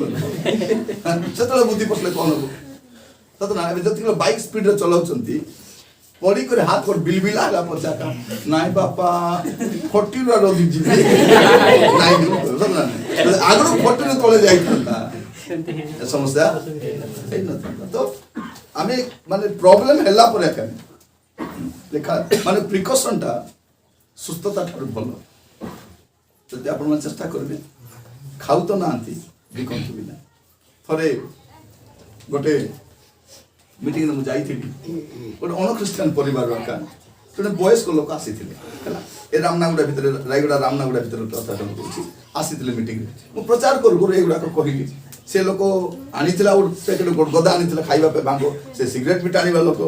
सेतले बुद्धि पसले कोन हो तत ना अब जति बाइक स्पीड रे चलाउचंती पड़ी करे हाथ पर बिलबिला हला पचा का नाही बापा 40 रा रोदी जी नाही तत ना आगरो 40 रे तळे जाइतंता समस्या ए न तो आमे माने प्रॉब्लम हला पर एका देखा माने प्रिकॉशन टा सुस्थता ठार भलो ଯଦି ଆପଣମାନେ ଚେଷ୍ଟା କରିବେ ଖାଉ ତ ନାହାନ୍ତି ବିକନ୍ତୁ ବି ନା ଥରେ ଗୋଟେ ମିଟିଂରେ ମୁଁ ଯାଇଥିଲି ଗୋଟେ ଅଣଖ୍ରୀଷ୍ଟିଆନ ପରିବାର ଏକା ଜଣେ ବୟସ୍କ ଲୋକ ଆସିଥିଲେ ହେଲା ଏ ରାମନାଗୁଡ଼ା ଭିତରେ ରାୟଗଡ଼ା ରାମନାଗୁଡ଼ା ଭିତରେ କଥାଟା ମୁଁ କହୁଛି ଆସିଥିଲେ ମିଟିଂରେ ମୁଁ ପ୍ରଚାର କରୁ କରୁ ଏଗୁଡ଼ାକ କହିଲି ସେ ଲୋକ ଆଣିଥିଲା ଗୋଟେ ପ୍ୟାକେଟ୍ ଗୋଟେ ଗଦା ଆଣିଥିଲା ଖାଇବା ପାଇଁ ଭାଙ୍ଗ ସେ ସିଗାରେଟ୍ ବି ଟାଣିବା ଲୋକ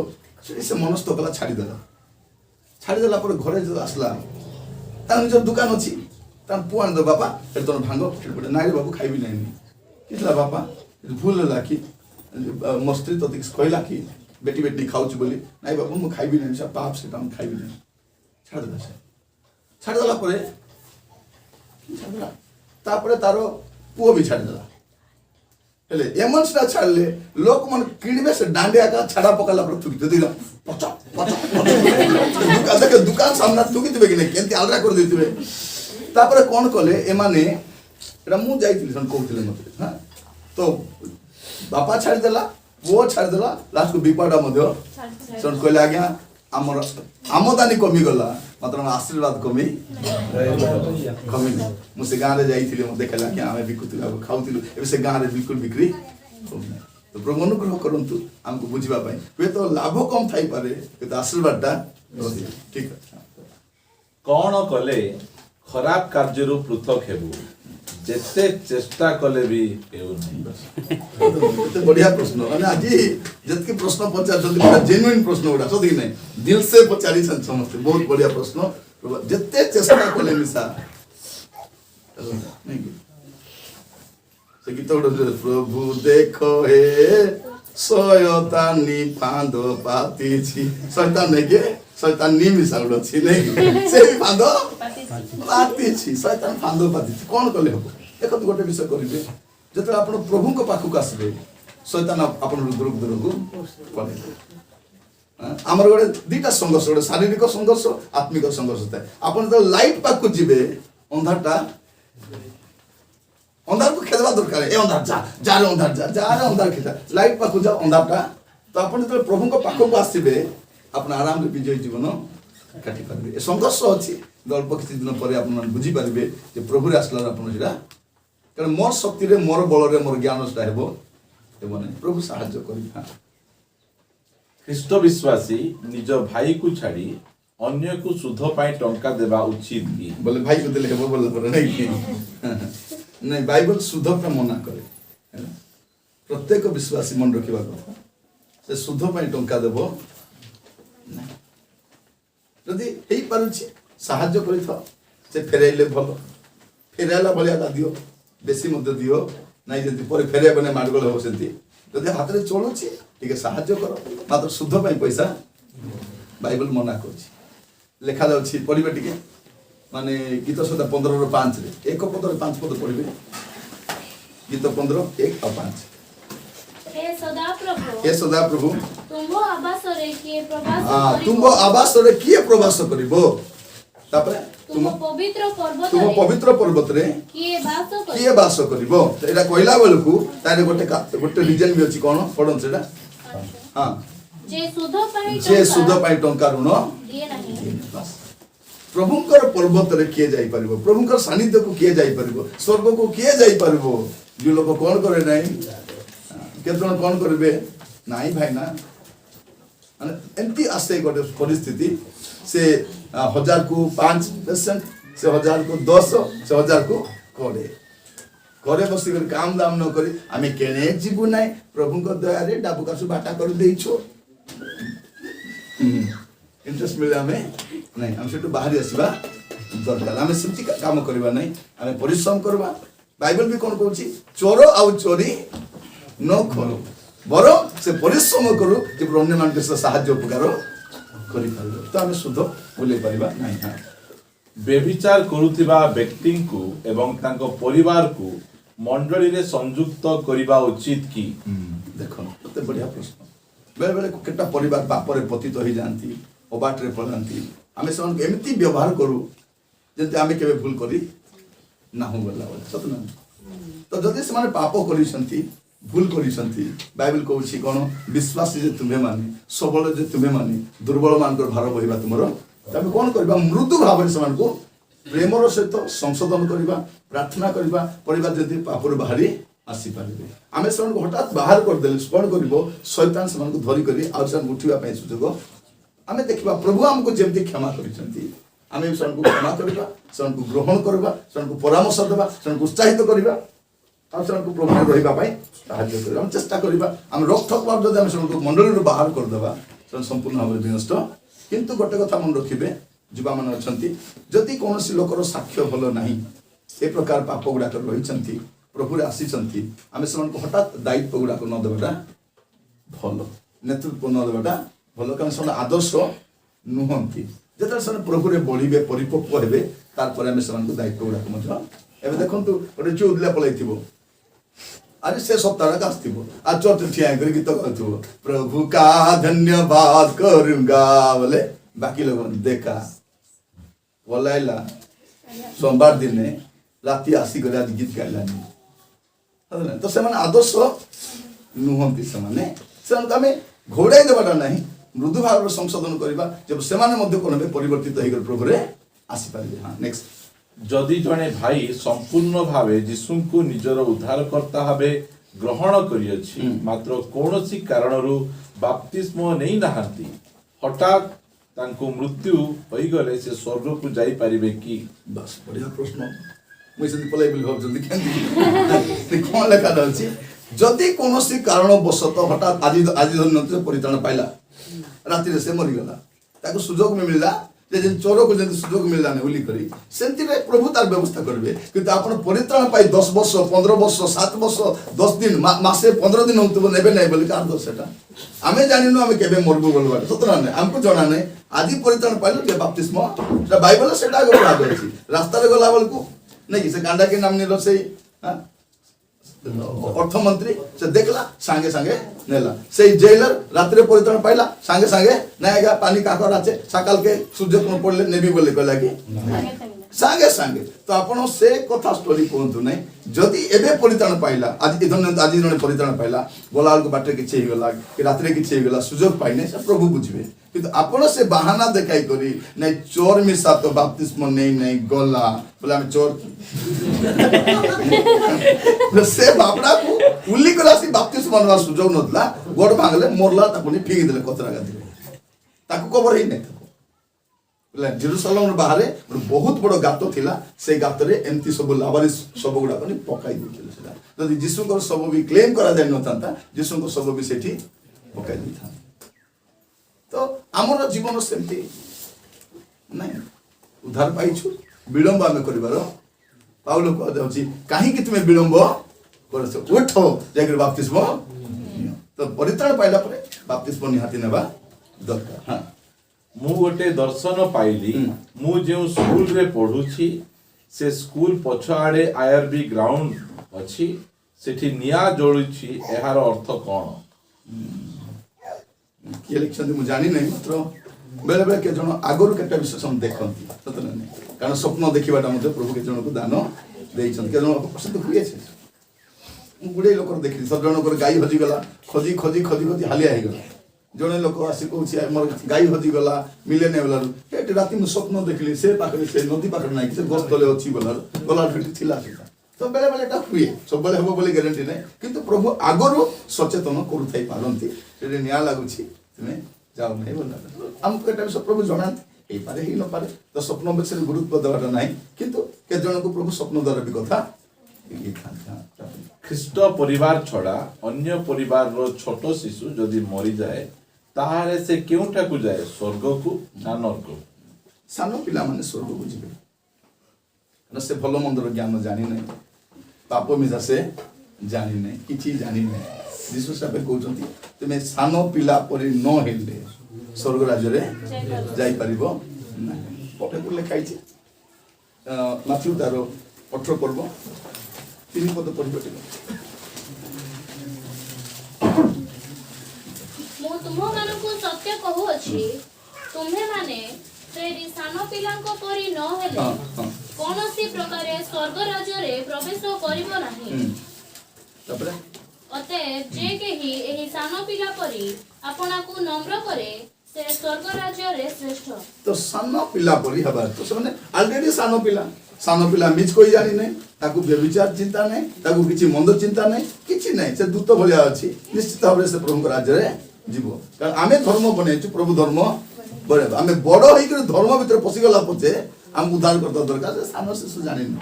ସେ ମନସ୍ଥ କଲା ଛାଡ଼ିଦେଲା ପରେ ଘରେ ଯେତେବେଳେ ଆସିଲା ତାର ନିଜର ଦୋକାନ ଅଛି तान पुआन दो बापा फिर तो भांगो फिर बोले नाई बाबू खाइबी नहीं कितला बापा भूल ला कि मस्त्री तो कहला कि बेटी बेटी खाऊच बोली नाई बाबू मु खाइबी नहीं सब पाप से काम खाइबी नहीं छाड़ देला परे तापरे तारो पुओ भी छाड़ देला हेले एमन्स ना छाड़ले लोक मन किणबे से डांडिया का छाड़ा पकाला पर थुकी दिला पचा दुकान सामना थुकी दिबे कि नहीं केंती आलरा कर देतिबे तापर कौन कले एमाने एटा मु जाइतिली सन कहउतिले मते हां तो बापा छाड़ देला वो छाड़ देला लास्ट को बिपाडा मध्य सन कहले आज्ञा हमर आमदानी कमी गला मात्र आशीर्वाद कमी मु से गां रे जाइतिली म देखला कि आमे बिकुतिला खाउतिलु एबे से गां रे बिल्कुल बिक्री तो प्रभु अनुग्रह करंतु हमको बुझिबा पई वे तो लाभ कम थाई पारे तो आशीर्वादटा ठीक है कौन कले खराब कार्य पृथक हेबु जेते चेष्टा कले भी हेउ नहीं तो बढ़िया प्रश्न माने आज जतके प्रश्न पचार जल्दी पूरा जेन्युइन प्रश्न उडा सदी नहीं दिल से पचारी समस्त बहुत बढ़िया प्रश्न जेते चेष्टा कले मिसा नहीं से गीत उडा प्रभु देखो हे शयतानी फांदो पातीछि शयतान नहीं के शयतान नी मिसा उडा छी नहीं से फांदो पातीछि शयतान फांदो पातीछि कोन कले हो देखत गोटे विषय करिवे जते आपण प्रभु को पाखु को आसबे शयतान आपण रुद्र को पड़े हमर गोटे दीटा संघर्ष गोटे शारीरिक संघर्ष आत्मिक संघर्ष थाए आपण तो लाइट पाखु जिबे अंधाटा अंधार को खेदवा दरकार ए अंधार जा जा रे अंधार जा जा रे अंधार खेदा लाइट पाखु जा अंधारटा तो आपण जब प्रभु को पाखु को आसीबे आपण आराम रे विजय जीवन काटी पारबे ए संघर्ष अछि अल्प किछि दिन पर आपण बुझी पारबे जे प्रभु रे आसला आपण जेरा कारण मोर शक्ति रे मोर बल रे मोर ज्ञान से हेबो एबने प्रभु सहायता करी हां ख्रीष्ट विश्वासी निज भाई को छाड़ी अन्य को सुध पाई टंका देवा उचित की बोले भाई को देले हेबो बोले पर नहीं नहीं बाइबल सुध पे मना करे है प्रत्येक विश्वासी मन रखिबा କଥା से सुध पाई टंका देबो जदि हेई पारुछि सहायता करिथो से फेराइले भलो फेराइला भलिया दियो बेसी मध्य दियो नाही जदि पर फेरे बने माडगोल हो सेंती जदि हाथ रे चलुछि ठीक है सहायता करो मात्र सुध पाई पैसा बाइबल मना करछि लेखा जाउछि पढिबे टिके माने गीत सदा 15 रो 5 रे एक पद रे 5 पद पढिबे गीत 15 1 और 5 हे सदा प्रभु तुम आवास रे किए प्रवास करिवो तापर तुम पवित्र पर्वत रे किए वास करिवो एटा कहला बेलकू तारे गोटे रीजन भी अछि कोन पढन सेटा हां जे सुध पाई टंका ऋण दिए नहीं बस प्रभुंकर पर्वत रे किए जाई परिबो प्रभुंकर सानिध्य को किए जाई परिबो स्वर्ग को किए जाई परिबो जो लोग कोन करे नहीं केतन कोन करबे नाही भाई ना माने एंती आसे गोटे परिस्थिति से 1000 को 5% से 1000 को 10 से 1000 को कोड़े घरे बसी कर काम दाम न करी आमे केने जीवु नाही प्रभुंकर दया रे डाबु कासु बाटा कर देइछो इंटरेस्ट मिले आमे नहीं हम सेटू बाहरी आसीबा दरकार आमे सिमती काम करबा नहीं आमे परिश्रम करबा बाइबल भी कोन कहूची चोर आउ चोरी न करो बरो से परिश्रम करू जे अन्य मान के सहायता उपकार करि पारबो तो आमे शुद्ध बोले परिबा नहीं हां बेविचार करुथिबा व्यक्ति को एवं तांको परिवार को मंडली रे संयुक्त करिबा उचित की देखो तो बढ़िया प्रश्न बेले बेले केटा परिवार पाप रे पतित होई जानती ओबाट रे पड़ांती आमे सन एमिति व्यवहार करू जते आमे केबे भूल करी ना हो गला सत ना तो जदि से माने पाप करिसंती भूल करिसंती बाइबल कहूची कोन विश्वासी जे तुमे माने सबल जे तुमे माने दुर्बल मानकर भार बहिबा तुमरो तमे कोन करबा मृदु भाव रे समान को प्रेमर सहित संशोधन करबा प्रार्थना करबा परिवार जदि पाप रे बाहरी आसी पारिबे आमे समान को हठात बाहर कर देले कोन करबो शैतान समान को धरि करी आउसन उठिबा पय सुजोग आमे देखिबा प्रभु हमको जेमति क्षमा करिसंती आमे समान को क्षमा करबा समान को ग्रहण करबा समान को परामर्श देबा समान को उत्साहित करबा आउसन को प्रभु रहिबा पय साहाय्य करबा हम चेष्टा करबा हम रोकठोक भाव जदि हम समान को मंडली रो बाहर कर देबा सन संपूर्ण भाव विनष्ट किंतु गोटे कथा मन रखिबे जुबा मन अछंती जदि कोनोसी लोकर साक्ष्य भलो नाही ए प्रकार पाप गुडा कर रहिसंती प्रभु रे आसीसंती आमे समान को हठात दायित्व गुडा को न देबा भलो नेतृत्व न देबा भलो कारण सन आदर्श नुहंती जेता सन प्रभु रे बढिबे परिपक्व हेबे तार पर आमे समान को दायित्व गुडा को मज एबे देखंतु ओटे चौदला पळैथिबो अरे से सप्ताह का आस्थिबो आ चर्च ठिया कर गीत गाथुबो प्रभु का धन्यवाद करूंगा बोले बाकी लोग देखा बोलाइला सोमवार दिन राति आसी गला गीत गाइलानी तो से माने आदर्श नुहंती से माने हमें घोड़ाई देवाटा नहीं मृदु भाव संशोधन करबा जब से माने मध्य कोनबे परिवर्तित होई प्रभु रे आसी पारिबे हां नेक्स्ट जदि जने भाई संपूर्ण भावे यीशु को निजर उद्धारकर्ता भावे ग्रहण करियछि मात्र कोनोसी कारणरू बाप्तिस्म नै नाहंती हठात तांको मृत्यु होई गले से स्वर्ग को जाई परिबे की बस बढ़िया प्रश्न मुई से पलाई बिल भाव जल्दी केंदी कोन लेखा रहछि जदि कोनोसी कारण बसत हठात आज धन्यते परित्राण पाइला राति रे से मरि गला ताको सुयोग में मिलला जे चोर को जदि सुयोग मिलला ने उली करी सेंति रे प्रभु तार व्यवस्था करबे किंतु आपण परित्राण पाई 10 वर्ष 15 वर्ष 7 वर्ष 10 दिन मासे 15 दिन होतबो नेबे नै बोली कार दो सेटा आमे जानिनु आमे केबे मरबो बोलबा सतना नै हमको जणा नै आदि परित्राण पाइलो जे बाप्तिस्म से बाइबल सेटा आगे पढा अछि रास्ता रे गला बलकू नै से गांडा के नाम निलो से ଅର୍ଥମନ୍ତ୍ରୀ ସେ ଦେଖିଲା ସାଙ୍ଗେ ସାଙ୍ଗେ ନେଲା ସେଇ ଜେଲର ରାତିରେ ପରିତ୍ରାଣ ପାଇଲା ସାଙ୍ଗେ ସାଙ୍ଗେ ନାଇଁ ଆଜ୍ଞା ପାନି କାକର আছে ସକାଳକେ ସୂର୍ଯ୍ୟ କୋଣ ପଡିଲେ ନେବି ବୋଲି କହିଲା କି ସାଙ୍ଗେ ସାଙ୍ଗେ ତ ଆପଣ ସେ କଥା ଷ୍ଟୋରି କୁହନ୍ତୁ ନାହିଁ ଯଦି ଏବେ ପରିତ୍ରାଣ ପାଇଲା ଆଜି ଜଣେ ପରିତ୍ରାଣ ପାଇଲା ଗଲା ବେଳକୁ ବାଟରେ କିଛି ହେଇଗଲା କି ରାତିରେ କିଛି ହେଇଗଲା ସୁଯୋଗ ପାଇନେ ସେ ପ୍ରଭୁ ବୁଝିବେ କିନ୍ତୁ ଆପଣ ସେ ବାହାନା ଦେଖାଇ କରି ନାଇଁ ଚୋର ମିଶା ତ ବାପ୍ତିସ୍ମ ନେଇ ନାଇଁ ଗଲା ବୋଲେ ଆମେ ଚୋର ସେ ବାପଡ଼ାକୁ ଉଲ୍ଲି କରି ଆସି ବାପ୍ତିସ୍ମ ନେବାର ସୁଯୋଗ ନଥିଲା ଗୋଡ଼ ଭାଙ୍ଗିଲେ ମରଲା ତାକୁ ଫିଙ୍ଗି ଦେଲେ କଚରା ଗାଧିରେ ତାକୁ କବର ହେଇନାହିଁ ଜେରୁସାଲେମ ବାହାରେ ବହୁତ ବଡ଼ ଗାତ ଥିଲା ସେ ଗାତରେ ଏମିତି ସବୁ ଲାବାରିସ ଶବ ଗୁଡାକ ପକାଇ ଦେଇଥିଲେ ସେଟା ଯଦି ଯୀଶୁଙ୍କର ଶବ ବି କ୍ଲେମ କରାଯାଇ ନଥାନ୍ତା ଯୀଶୁଙ୍କ ଶବ ବି ସେଠି ପକାଇ ଦେଇଥାନ୍ତା ତ ଆମର ଜୀବନ ସେମିତି ନାଇଁ ଉଦ୍ଧାର ପାଇଛୁ ବିଳମ୍ବ ଆମେ କରିବାର ପାଉଲ କୁହାଯାଉଛି କାହିଁକି ତୁମେ ବିଳମ୍ବ କରୁଛ ଉଠ ଯାଇକରି ବାପ୍ତିସ୍ମ ତ ପରିତ୍ରାଣ ପାଇଲା ପରେ ବାପ୍ତିସ୍ମ ନିହାତି ନେବା ଦରକାର ହଁ ମୁଁ ଗୋଟେ ଦର୍ଶନ ପାଇଲି ମୁଁ ଯେଉଁ ସ୍କୁଲରେ ପଢୁଛି ସେ ସ୍କୁଲ ପଛ ଆଡେ ଆଇଆରବି ଗ୍ରାଉଣ୍ଡ ଅଛି ସେଠି ନିଆଁ ଜଳୁଛି ଏହାର ଅର୍ଥ କ'ଣ କିଏ ଲେଖିଛନ୍ତି ମୁଁ ଜାଣି ନାହିଁ ମାତ୍ର ବେଳେ ବେଳେ କେତେ ଜଣ ଆଗରୁ କେତେ ବିଶେଷଣ ଦେଖନ୍ତି ସତ ନା ନାହିଁ କାରଣ ସ୍ୱପ୍ନ ଦେଖିବାଟା ମଧ୍ୟ ପ୍ରଭୁ କେତେ ଜଣଙ୍କୁ ଦାନ ଦେଇଛନ୍ତି କେତେ ଜଣ ପ୍ରସିଦ୍ଧ ହୁଏ ମୁଁ ଗୁଡ଼େ ଲୋକର ଦେଖିଲି ସତ ଜଣଙ୍କର ଗାଈ ହଜିଗଲା ଖୋଜି ଖୋଜି ଖୋଜି ଖୋଜି ହାଲିଆ ହେଇଗଲା ଜଣେ ଲୋକ ଆସି କହୁଛି ମୋର ଗାଈ ହଜିଗଲା ମିଲେନି ବେଲାରୁ ଏଠି ରାତି ମୁଁ ସ୍ୱପ୍ନ ଦେଖିଲି ସେ ପାଖରେ ସେ ନଦୀ ପାଖରେ ନାହିଁ ସେ ଗଛ ତଳେ ଅଛି ଗଲା ସେଠି ଥିଲା ସେଟା ତ ବେଳେ ବେଳେ ଏଟା ହୁଏ ସବୁବେଳେ ହେବ ବୋଲି ଗ୍ୟାରେଣ୍ଟି ନାହିଁ କିନ୍ତୁ ପ୍ରଭୁ ଆଗରୁ ସଚେତନ କରୁଥାଇ ପାରନ୍ତି ସେଠି ନିଆଁ ଲାଗୁଛି ତୁମେ ଯାଉ ନାହିଁ ବୋଲି ଆମକୁ ଏଟା ବିଷୟ ପ୍ରଭୁ ଜଣାନ୍ତି ହେଇପାରେ ହେଇ ନପାରେ ତ ସ୍ୱପ୍ନ ବିଷୟରେ ଗୁରୁତ୍ୱ ଦେବାଟା ନାହିଁ କିନ୍ତୁ କେତେ ଜଣଙ୍କୁ ପ୍ରଭୁ ସ୍ୱପ୍ନ ଦ୍ୱାରା ବି କଥା ହେଇଥାନ୍ତି ଖ୍ରୀଷ୍ଟ ପରିବାର ଛଡା ଅନ୍ୟ ପରିବାରର ଛୋଟ ଶିଶୁ ଯଦି ମରିଯାଏ ତାହେଲେ ସେ କେଉଁଠାକୁ ଯାଏ ସ୍ୱର୍ଗକୁ ନା ନର୍କକୁ ସାନ ପିଲାମାନେ ସ୍ୱର୍ଗକୁ ଯିବେ କାରଣ ସେ ଭଲ ମନ୍ଦର ଜ୍ଞାନ ଜାଣିନାହିଁ ପାପ ମିଶା ସେ ଜାଣିନାହିଁ କିଛି ଜାଣିନାହିଁ ଯୀଶୁ ସାହେବ କହୁଛନ୍ତି ତୁମେ ସାନ ପିଲା ପରି ନ ହେଲେ ସ୍ୱର୍ଗ ରାଜ୍ୟରେ ଯାଇପାରିବ ନାହିଁ ପଠେକୁ ଲେଖା ହେଇଛି ମାଥ୍ୟୁ ତାର 18 ପର୍ବ 3 ପଦ ପଢିବ ଟିକେ ମୁଁ ତୁମମାନଙ୍କୁ ସତ୍ୟ କହୁଅଛି ତୁମ୍ଭେମାନେ ସେହି ସାନ ପିଲାଙ୍କ ପରି ନ ହେଲେ କୌଣସି ପ୍ରକାରେ ସ୍ୱର୍ଗ ରାଜ୍ୟରେ ପ୍ରବେଶ କରିବ ନାହିଁ ଅତଏବ ଯେ କେହି ଏହି ସାନ ପିଲା ପରି ଆପଣାକୁ ନମ୍ର କରେ ସେ ସ୍ୱର୍ଗ ରାଜ୍ୟରେ ଶ୍ରେଷ୍ଠ ତ ସାନ ପିଲା ପରି ହେବାର ତ ସେମାନେ ଅଲରେଡି ସାନ ପିଲା ମିଛ କହି ଜାଣି ନାହିଁ ତାକୁ ବ୍ୟଭିଚାର ଚିନ୍ତା ନାହିଁ ତାକୁ କିଛି ମନ୍ଦ ଚିନ୍ତା ନାହିଁ କିଛି ନାହିଁ ସେ ଦୂତ ଭଳିଆ ଅଛି ନିଶ୍ଚିତ ଭାବରେ ସେ ପ୍ରଭୁଙ୍କ ରାଜ୍ୟରେ ଯିବ କାରଣ ଆମେ ଧର୍ମ ବନେଇଛୁ ପ୍ରଭୁ ଧର୍ମ ବନେଇବ ଆମେ ବଡ଼ ହେଇକରି ଧର୍ମ ଭିତରେ ପଶିଗଲା ପଛେ ଆମକୁ ଉଦ୍ଧାର କରିଦେବା ଦରକାର ସେ ସାନ ଶିଶୁ ଜାଣିନୁ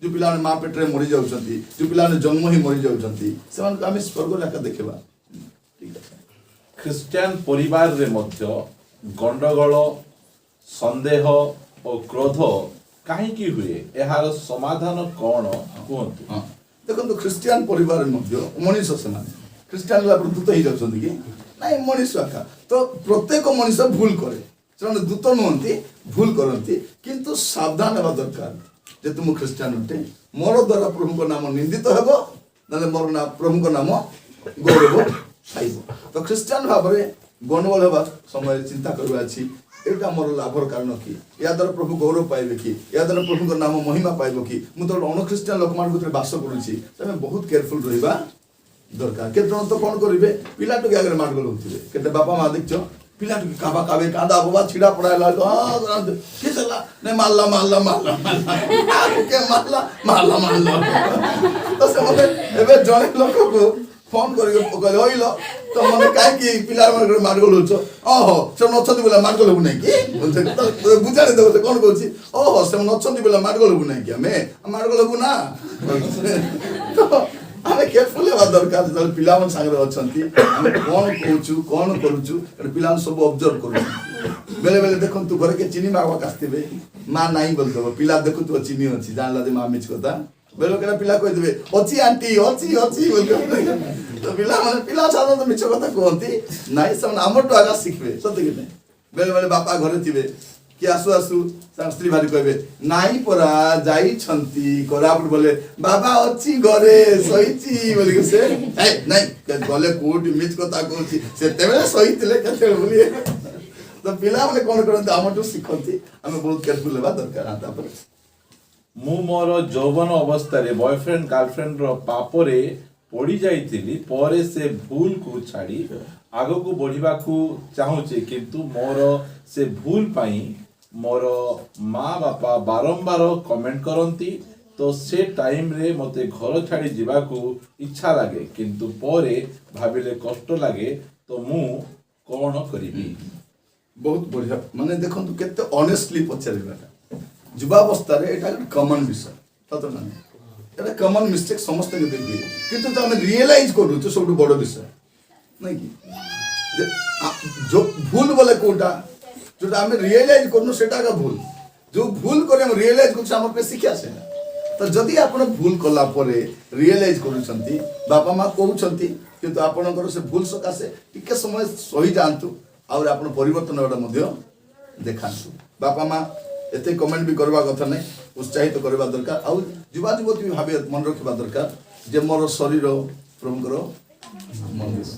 ଯେଉଁ ପିଲାମାନେ ମା ପେଟରେ ମରି ଯାଉଛନ୍ତି ଯେଉଁ ପିଲାମାନେ ଜନ୍ମ ହିଁ ମରି ଯାଉଛନ୍ତି ସେମାନଙ୍କୁ ଆମେ ସ୍ୱର୍ଗରେ ଏକା ଦେଖିବା ଠିକ ଅଛି ଖ୍ରୀଷ୍ଟିଆନ ପରିବାରରେ ମଧ୍ୟ ଗଣ୍ଡଗୋଳ ସନ୍ଦେହ ଓ କ୍ରୋଧ କାହିଁକି ହୁଏ ଏହାର ସମାଧାନ କ'ଣ କୁହନ୍ତୁ ଦେଖନ୍ତୁ ଖ୍ରୀଷ୍ଟିଆନ ପରିବାରରେ ମଧ୍ୟ ମଣିଷ ସେମାନେ ଖ୍ରୀଷ୍ଟିଆନ ଦୂତ ହେଇଯାଉଛନ୍ତି କି ନାଇଁ ମଣିଷ ଏକା ତ ପ୍ରତ୍ୟେକ ମଣିଷ ଭୁଲ କରେ ସେମାନେ ଦୂତ ନୁହନ୍ତି ଭୁଲ କରନ୍ତି କିନ୍ତୁ ସାବଧାନ ହେବା ଦରକାର ଯେହେତୁ ମୁଁ ଖ୍ରୀଷ୍ଟିଆନ ଅଟେ ମୋର ଦ୍ୱାରା ପ୍ରଭୁଙ୍କ ନାମ ନିନ୍ଦିତ ହେବ ନହେଲେ ମୋର ପ୍ରଭୁଙ୍କ ନାମ ଗୌରବ ପାଇବ ତ ଖ୍ରୀଷ୍ଟିଆନ ଭାବରେ ଗଣ୍ଡଗୋଳ ହେବା ସମୟରେ ଚିନ୍ତା କରିବା ଅଛି ଏଇଟା ମୋର ଲାଭର କାରଣ କି ଏହା ଦ୍ୱାରା ପ୍ରଭୁ ଗୌରବ ପାଇବେ କି ଏହା ଦ୍ୱାରା ପ୍ରଭୁଙ୍କ ନାମ ମହିମା ପାଇବ କି ମୁଁ ତ ଅଣଖ୍ରୀଷ୍ଟିଆନ ଲୋକମାନଙ୍କ ଭିତରେ ବାସ କରୁଛି ତେବେ ବହୁତ କେୟାରଫୁଲ ରହିବା ଦରକାର କେତେ ଜଣ ତ କ'ଣ କରିବେ ପିଲାଟିକେ ଆଗରେ ମାଡ଼ଗୋଳ ହେଉଥିବେ କେତେ ବାପା ମା ଦେଖିଛ ପିଲାଟିକେ କାବା କାବେ କାନ୍ଦା ବୋବା ଛିଡ଼ା ପଡ଼ା ହେଲା କିସ ହେଲା ନାଇଁ ମାରଲା ତ ସେମାନେ ଏବେ ଜଣେ ଲୋକକୁ ଫୋନ କରିକି କହିଲେ ହଇଲ ତ ମାନେ କାହିଁକି ପିଲାମାନଙ୍କର ମାଡ଼ଗୋଳ ହେଉଛ ଓହୋ ସେମାନେ ଅଛନ୍ତି ବୋଲେ ମାଡ଼ଗୋଳ ହେବୁ ନାହିଁ କି ବୁଝାଣି ଦେବ ସେ କ'ଣ କହୁଛି ଓହୋ ସେମାନେ ଅଛନ୍ତି ବୋଲେ ମାଡ଼ଗୋଳ ହେବୁ ନାହିଁ କି ଆମେ ମାଡ଼ଗୋଳ ହେବୁ ନା ଆମେ କେୟାରଫୁଲ ହେବା ଦରକାର ଯେତେବେଳେ ପିଲାମାନେ ସାଙ୍ଗରେ ଅଛନ୍ତି ଆମେ କ'ଣ କହୁଛୁ କ'ଣ କରୁଛୁ ପିଲାମାନେ ସବୁ ଅବଜର୍ଭ କରୁଛୁ ବେଳେ ବେଳେ ଦେଖନ୍ତୁ ଘରେ କିଏ ଚିନି ମାଗବାକୁ ଆସିଥିବେ ମା ନାହିଁ ବୋଲିଦେବ ପିଲା ଦେଖୁଥିବ ଚିନି ଅଛି ଜାଣିଲା ଯେ ମା ମିଛ କଥା ବେଳେ ବେଳେ ପିଲା କହିଦେବେ ଅଛି ଆଣ୍ଟି ଅଛି ବୋଲି ତ ପିଲା ସାଧାରଣତଃ ମିଛ କଥା କୁହନ୍ତି ନାଇଁ ସେମାନେ ଆମଠୁ ଆଗା ଶିଖିବେ ସତ କି ନାହିଁ ବେଳେ ବେଳେ ବାପା ଘରେ ଥିବେ कि आसु आसु स्त्री भारी कहबे नाई परा जाइछंती कोरापुट बोले बाबा अछि घरे सहिची बोली के से ए नहीं गले कोट मिच कथा कहूची से तेबे सहितले केते बोली तो पिला माने कोन करन हमटू सिखंती हमें बहुत केयरफुल हेबा दरकार आ तापर ମୁଁ ମୋର ଯୌବନ ଅବସ୍ଥାରେ ବୟଫ୍ରେଣ୍ଡ ଗାର୍ଲଫ୍ରେଣ୍ଡର ପାପରେ ପଡ଼ି ଯାଇଥିଲି ପରେ ସେ ଭୁଲକୁ ଛାଡ଼ି ଆଗକୁ ବଢ଼ିବାକୁ ଚାହୁଁଛି କିନ୍ତୁ ମୋର ସେ ଭୁଲ ପାଇଁ ମୋର ମା ବାପା ବାରମ୍ବାର କମେଣ୍ଟ କରନ୍ତି ତ ସେ ଟାଇମରେ ମୋତେ ଘର ଛାଡ଼ି ଯିବାକୁ ଇଚ୍ଛା ଲାଗେ କିନ୍ତୁ ପରେ ଭାବିଲେ କଷ୍ଟ ଲାଗେ ତ ମୁଁ କ'ଣ କରିବି बहुत बढ़िया माने देखंतु केते ऑनेस्टली पचारिबाटा युवावस्था एटा कॉमन विषय सत ना एटा कॉमन मिस्टेक समस्त के देखबे किंतु तो हम रियलाइज करू तो सब बड़ विषय नहीं कि जो भूल बोले कोटा जो हम रियलाइज करनु सेटा का भूल जो भूल करे हम रियलाइज करू हम पे शिक्षा से तो जदि आपण भूल कला परे रियलाइज करूछंती बापा मां कहउछंती किंतु आपणकर से भूल सकासे टिके समय सही जानतु और आपण परिवर्तन होडा मध्य देखांतु बापा मां एते कमेंट भी करबा कथा नै उत्साहित करबा दरकार और युवा युवती भी भाबे मन रखबा दरकार जे मोर शरीर प्रभुकर मंदिर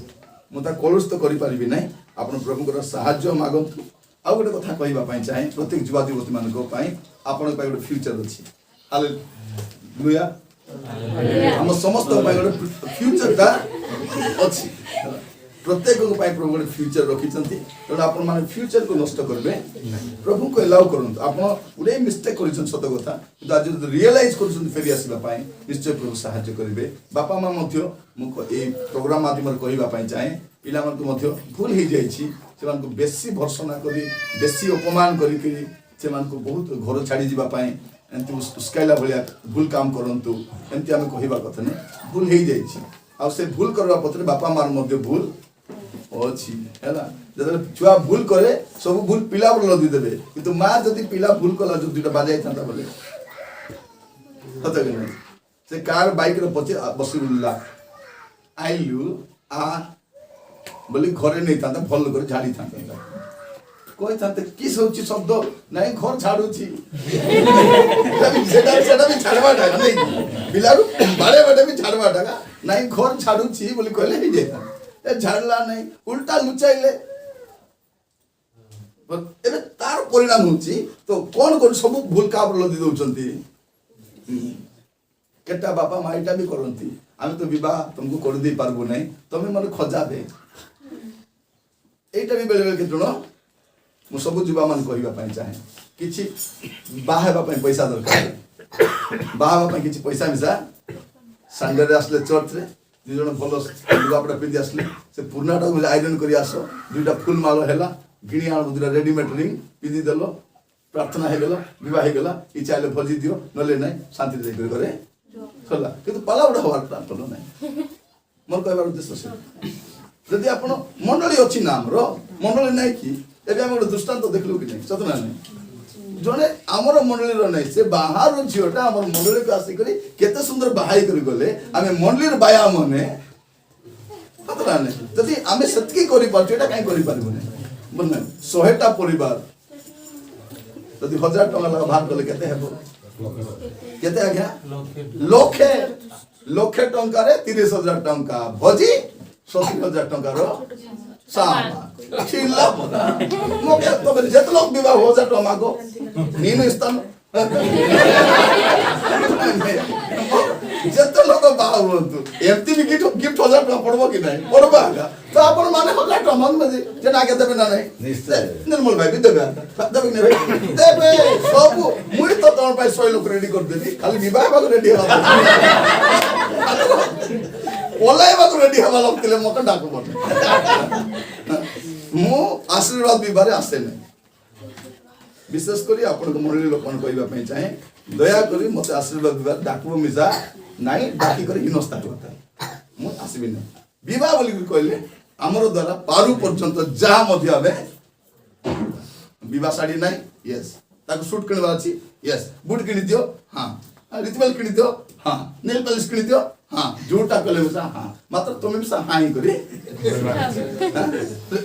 मुता कलुष तो करि परिबि नै आपण प्रभुकर सहाय्य मागंतु आ गोटे कथा कहबा पई चाहे प्रत्येक युवा युवती मान को पई आपण पई गोटे फ्यूचर अछि हालेलुया हम समस्त पई गोटे फ्यूचर ता अछि प्रत्येक को पाई प्रभु गोटे फ्यूचर रखिछंती तो आपण माने फ्यूचर को नष्ट करबे प्रभु को अलाउ करन आपण उडे मिस्टेक करिछन सत कथा किंतु आज रियलाइज करिछन फेरि आसीबा पाई निश्चय प्रभु सहायता करिवे बापा मां मध्य मुख ए प्रोग्राम माध्यम रे कहिबा पाई चाहे पिला मन को मध्य भूल ही जाईछि से मान को बेसी भर्सना करी बेसी अपमान करी कि से मान को बहुत घर छाडी जिबा पाई एंती स्काइला भलिया भूल काम करंतु एंती हम कहिबा कथा नै भूल ही जाईछि आ से भूल करबा पत्र बापा मार मध्य भूल अछि हैला जदे छुआ भूल करे सब भूल पिला पर लदी देबे किंतु मां जदी पिला भूल कला जो दुटा बाजाई थांता बोले हता कि नहीं से कार बाइक रे पछे बसी बुल्ला आइलु आ बोली घरे नहीं थांता भल करे झाड़ी थांता कोई थांते किस होची शब्द नहीं घर झाड़ूची सेटा भी छाड़वा टाका नहीं बिलारू बाड़े बाड़े भी छाड़वा टाका नहीं घर झाड़ूची बोली कहले ही जेता ए झाड़ला नहीं उल्टा लुचाइले एबे तार परिणाम होची तो कोन कोन सब भूल का लदी दउचंती केटा बापा माईटा भी करंती हम तो विवाह तुमको कर दे पारबो नहीं तमे मन खजाबे एटा भी बेले बेले केतनो मु सब जुबा मान कहिबा पई चाहे किछि बाहेबा पई पैसा दरकार बाहेबा पई किछि पैसा मिसा संडे रे आसले चर्च रे दु जण भलो लुगापटा पिंदी आसले से पुरनाटा को आयरन करी आसो दुटा फुल मालो हैला गिणी आण दुटा रेडीमेड रिंग पिंदी देलो प्रार्थना हे गेलो विवाह हे गेला इच्छा ले भजी दियो नले नै शांति रे जाय करे चला किंतु पाला उडा हवार प्लान करलो नै मोर कहबार उद्देश्य से यदि आपण मंडली अछि ना हमरो मंडली नै कि एबे हम दृष्टांत देखलु कि नै सतना नै जने हमर मंडली रो नै से बाहर झियोटा हमर मंडली को आसी करी केते सुंदर बाहाई करी गले आमे मंडली रे बाया मने सतना नै यदि आमे सत्की करी पाछेटा काई करी पारिबो नै बन्ना 100टा परिवार यदि 1000 टका लगा भाग कले केते हेबो केते आज्ञा लखे लखे टंका रे 30000 टंका भजी 70000 टंका रो सामा छिल्ला परा मोके तो जेत लोग विवाह हो जा टमा को नीनु स्थान जेत लोग बाह होतु एमती भी गिफ्ट 1000 टका पड़बो कि नहीं पड़बा तो आपण माने 1000 टका मन में जे ना के देबे ना नहीं निश्चय निर्मल भाई भी देबे देबे ने भाई देबे सब मुई तो तोर पाई 100 लोग रेडी कर देबी खाली विवाह बाग रेडी हो ओलाई बाग रेडी हवा लगतिले मके डाकू बने मु आशीर्वाद विवाह रे आसे नहीं विशेष करी आपण को मंडली लोकन कहबा पई चाहे दया करी मते आशीर्वाद विवाह डाकबो मिजा नाही डाकी करी हिनस्ता होता मु आसीबि नै विवाह बोली कहले हमर द्वारा पारु पर्यंत जा मध्य आबे विवाह साड़ी नाही यस ताको सूट किनबा अछि यस बूट किनि दियो हां रिचुअल किनि दियो हां नेल पॉलिश किनि दियो हां जोटा कले मुसा हां मात्र तुम भी हां ही करी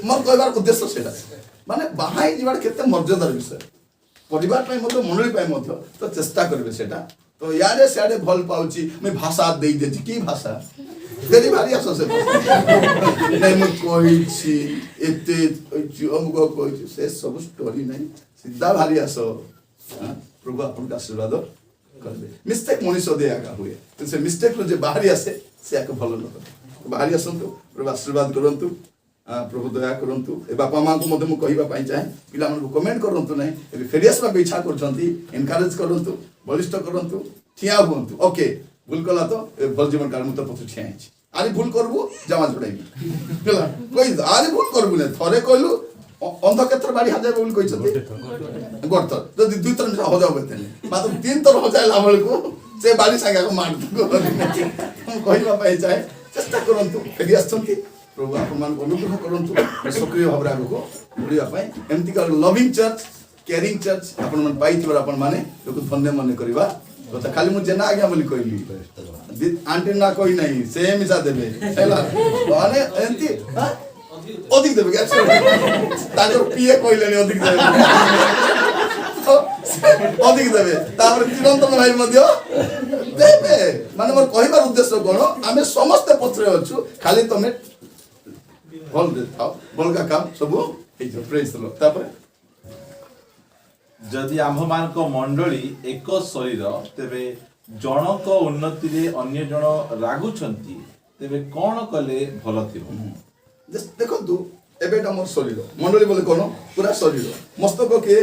मोर कहबार उद्देश्य सेटा माने बाहाई जीवार केते मर्यादार विषय परिवार पाई मध्य मंडली पाई मध्य तो चेष्टा करिवे सेटा तो याडे सियाडे भल पाउची मैं भाषा देई देची की भाषा तेरी भारी आसो से नहीं मैं कोई छी एते हमको कोई छी से सब स्टोरी नहीं सीधा भारी आसो प्रभु आपन का आशीर्वाद करबे मिस्टेक मनुष्य दे आगा हुए तो से मिस्टेक रो जे बाहरी आसे से आके भलो लोक बाहरी आसंतु प्रभु आशीर्वाद करंतु प्रभु दया करंतु ए बापा मां को मते मु कहिबा पाई चाहे पिला मन को कमेंट करंतु नहीं ए फेरियस बा इच्छा करछंती एनकरेज करंतु बलिष्ठ करंतु ठिया हुंतु ओके भूल कला तो ए भल जीवन काल मुत पछ ठिया छि आरी भूल करबु जमा जोड़ाई पिला कोई आरी भूल करबु ने थरे कहलु अंध क्षेत्र बाड़ी हजार बोल कहि छथि गट तो दुई तरह हो जाओ बेतने मात्र तीन तरह हो जाए लावल को से बाड़ी संगा को मार दो हम कहिबा पाई चाहे चेष्टा करंतु फेरियस छथि प्रभु आपन को अनुग्रह करंतु सक्रिय भाବରେ आगको बढिया पाई एमती का लविंग चर्च केयरिंग चर्च आपन मन पाई थिवर आपन माने लोक धन्य मन करबा तो खाली मु जेना आज्ञा बोली कहली आंटी ना कोई नहीं सेम हिसाब देबे हैला माने एमती हां अधिक देबे क्या ताजो पीए कहलेनी अधिक देबे अधिक देबे तापर चिरंतन भाई मध्य देबे माने मोर कहिबार उद्देश्य कोन आमे समस्त पत्रे अछु खाली तमे भल दे थाओ भल का काम सब हे जो प्रेज लो तापर जदि आम्भमानक मंडली एक शरीर तेबे जनक उन्नति रे अन्य जन रागुछंती तेबे कोन कले भल थिबो देखो तू एबे हमर शरीर मंडली बोले कोन पूरा शरीर मस्तक के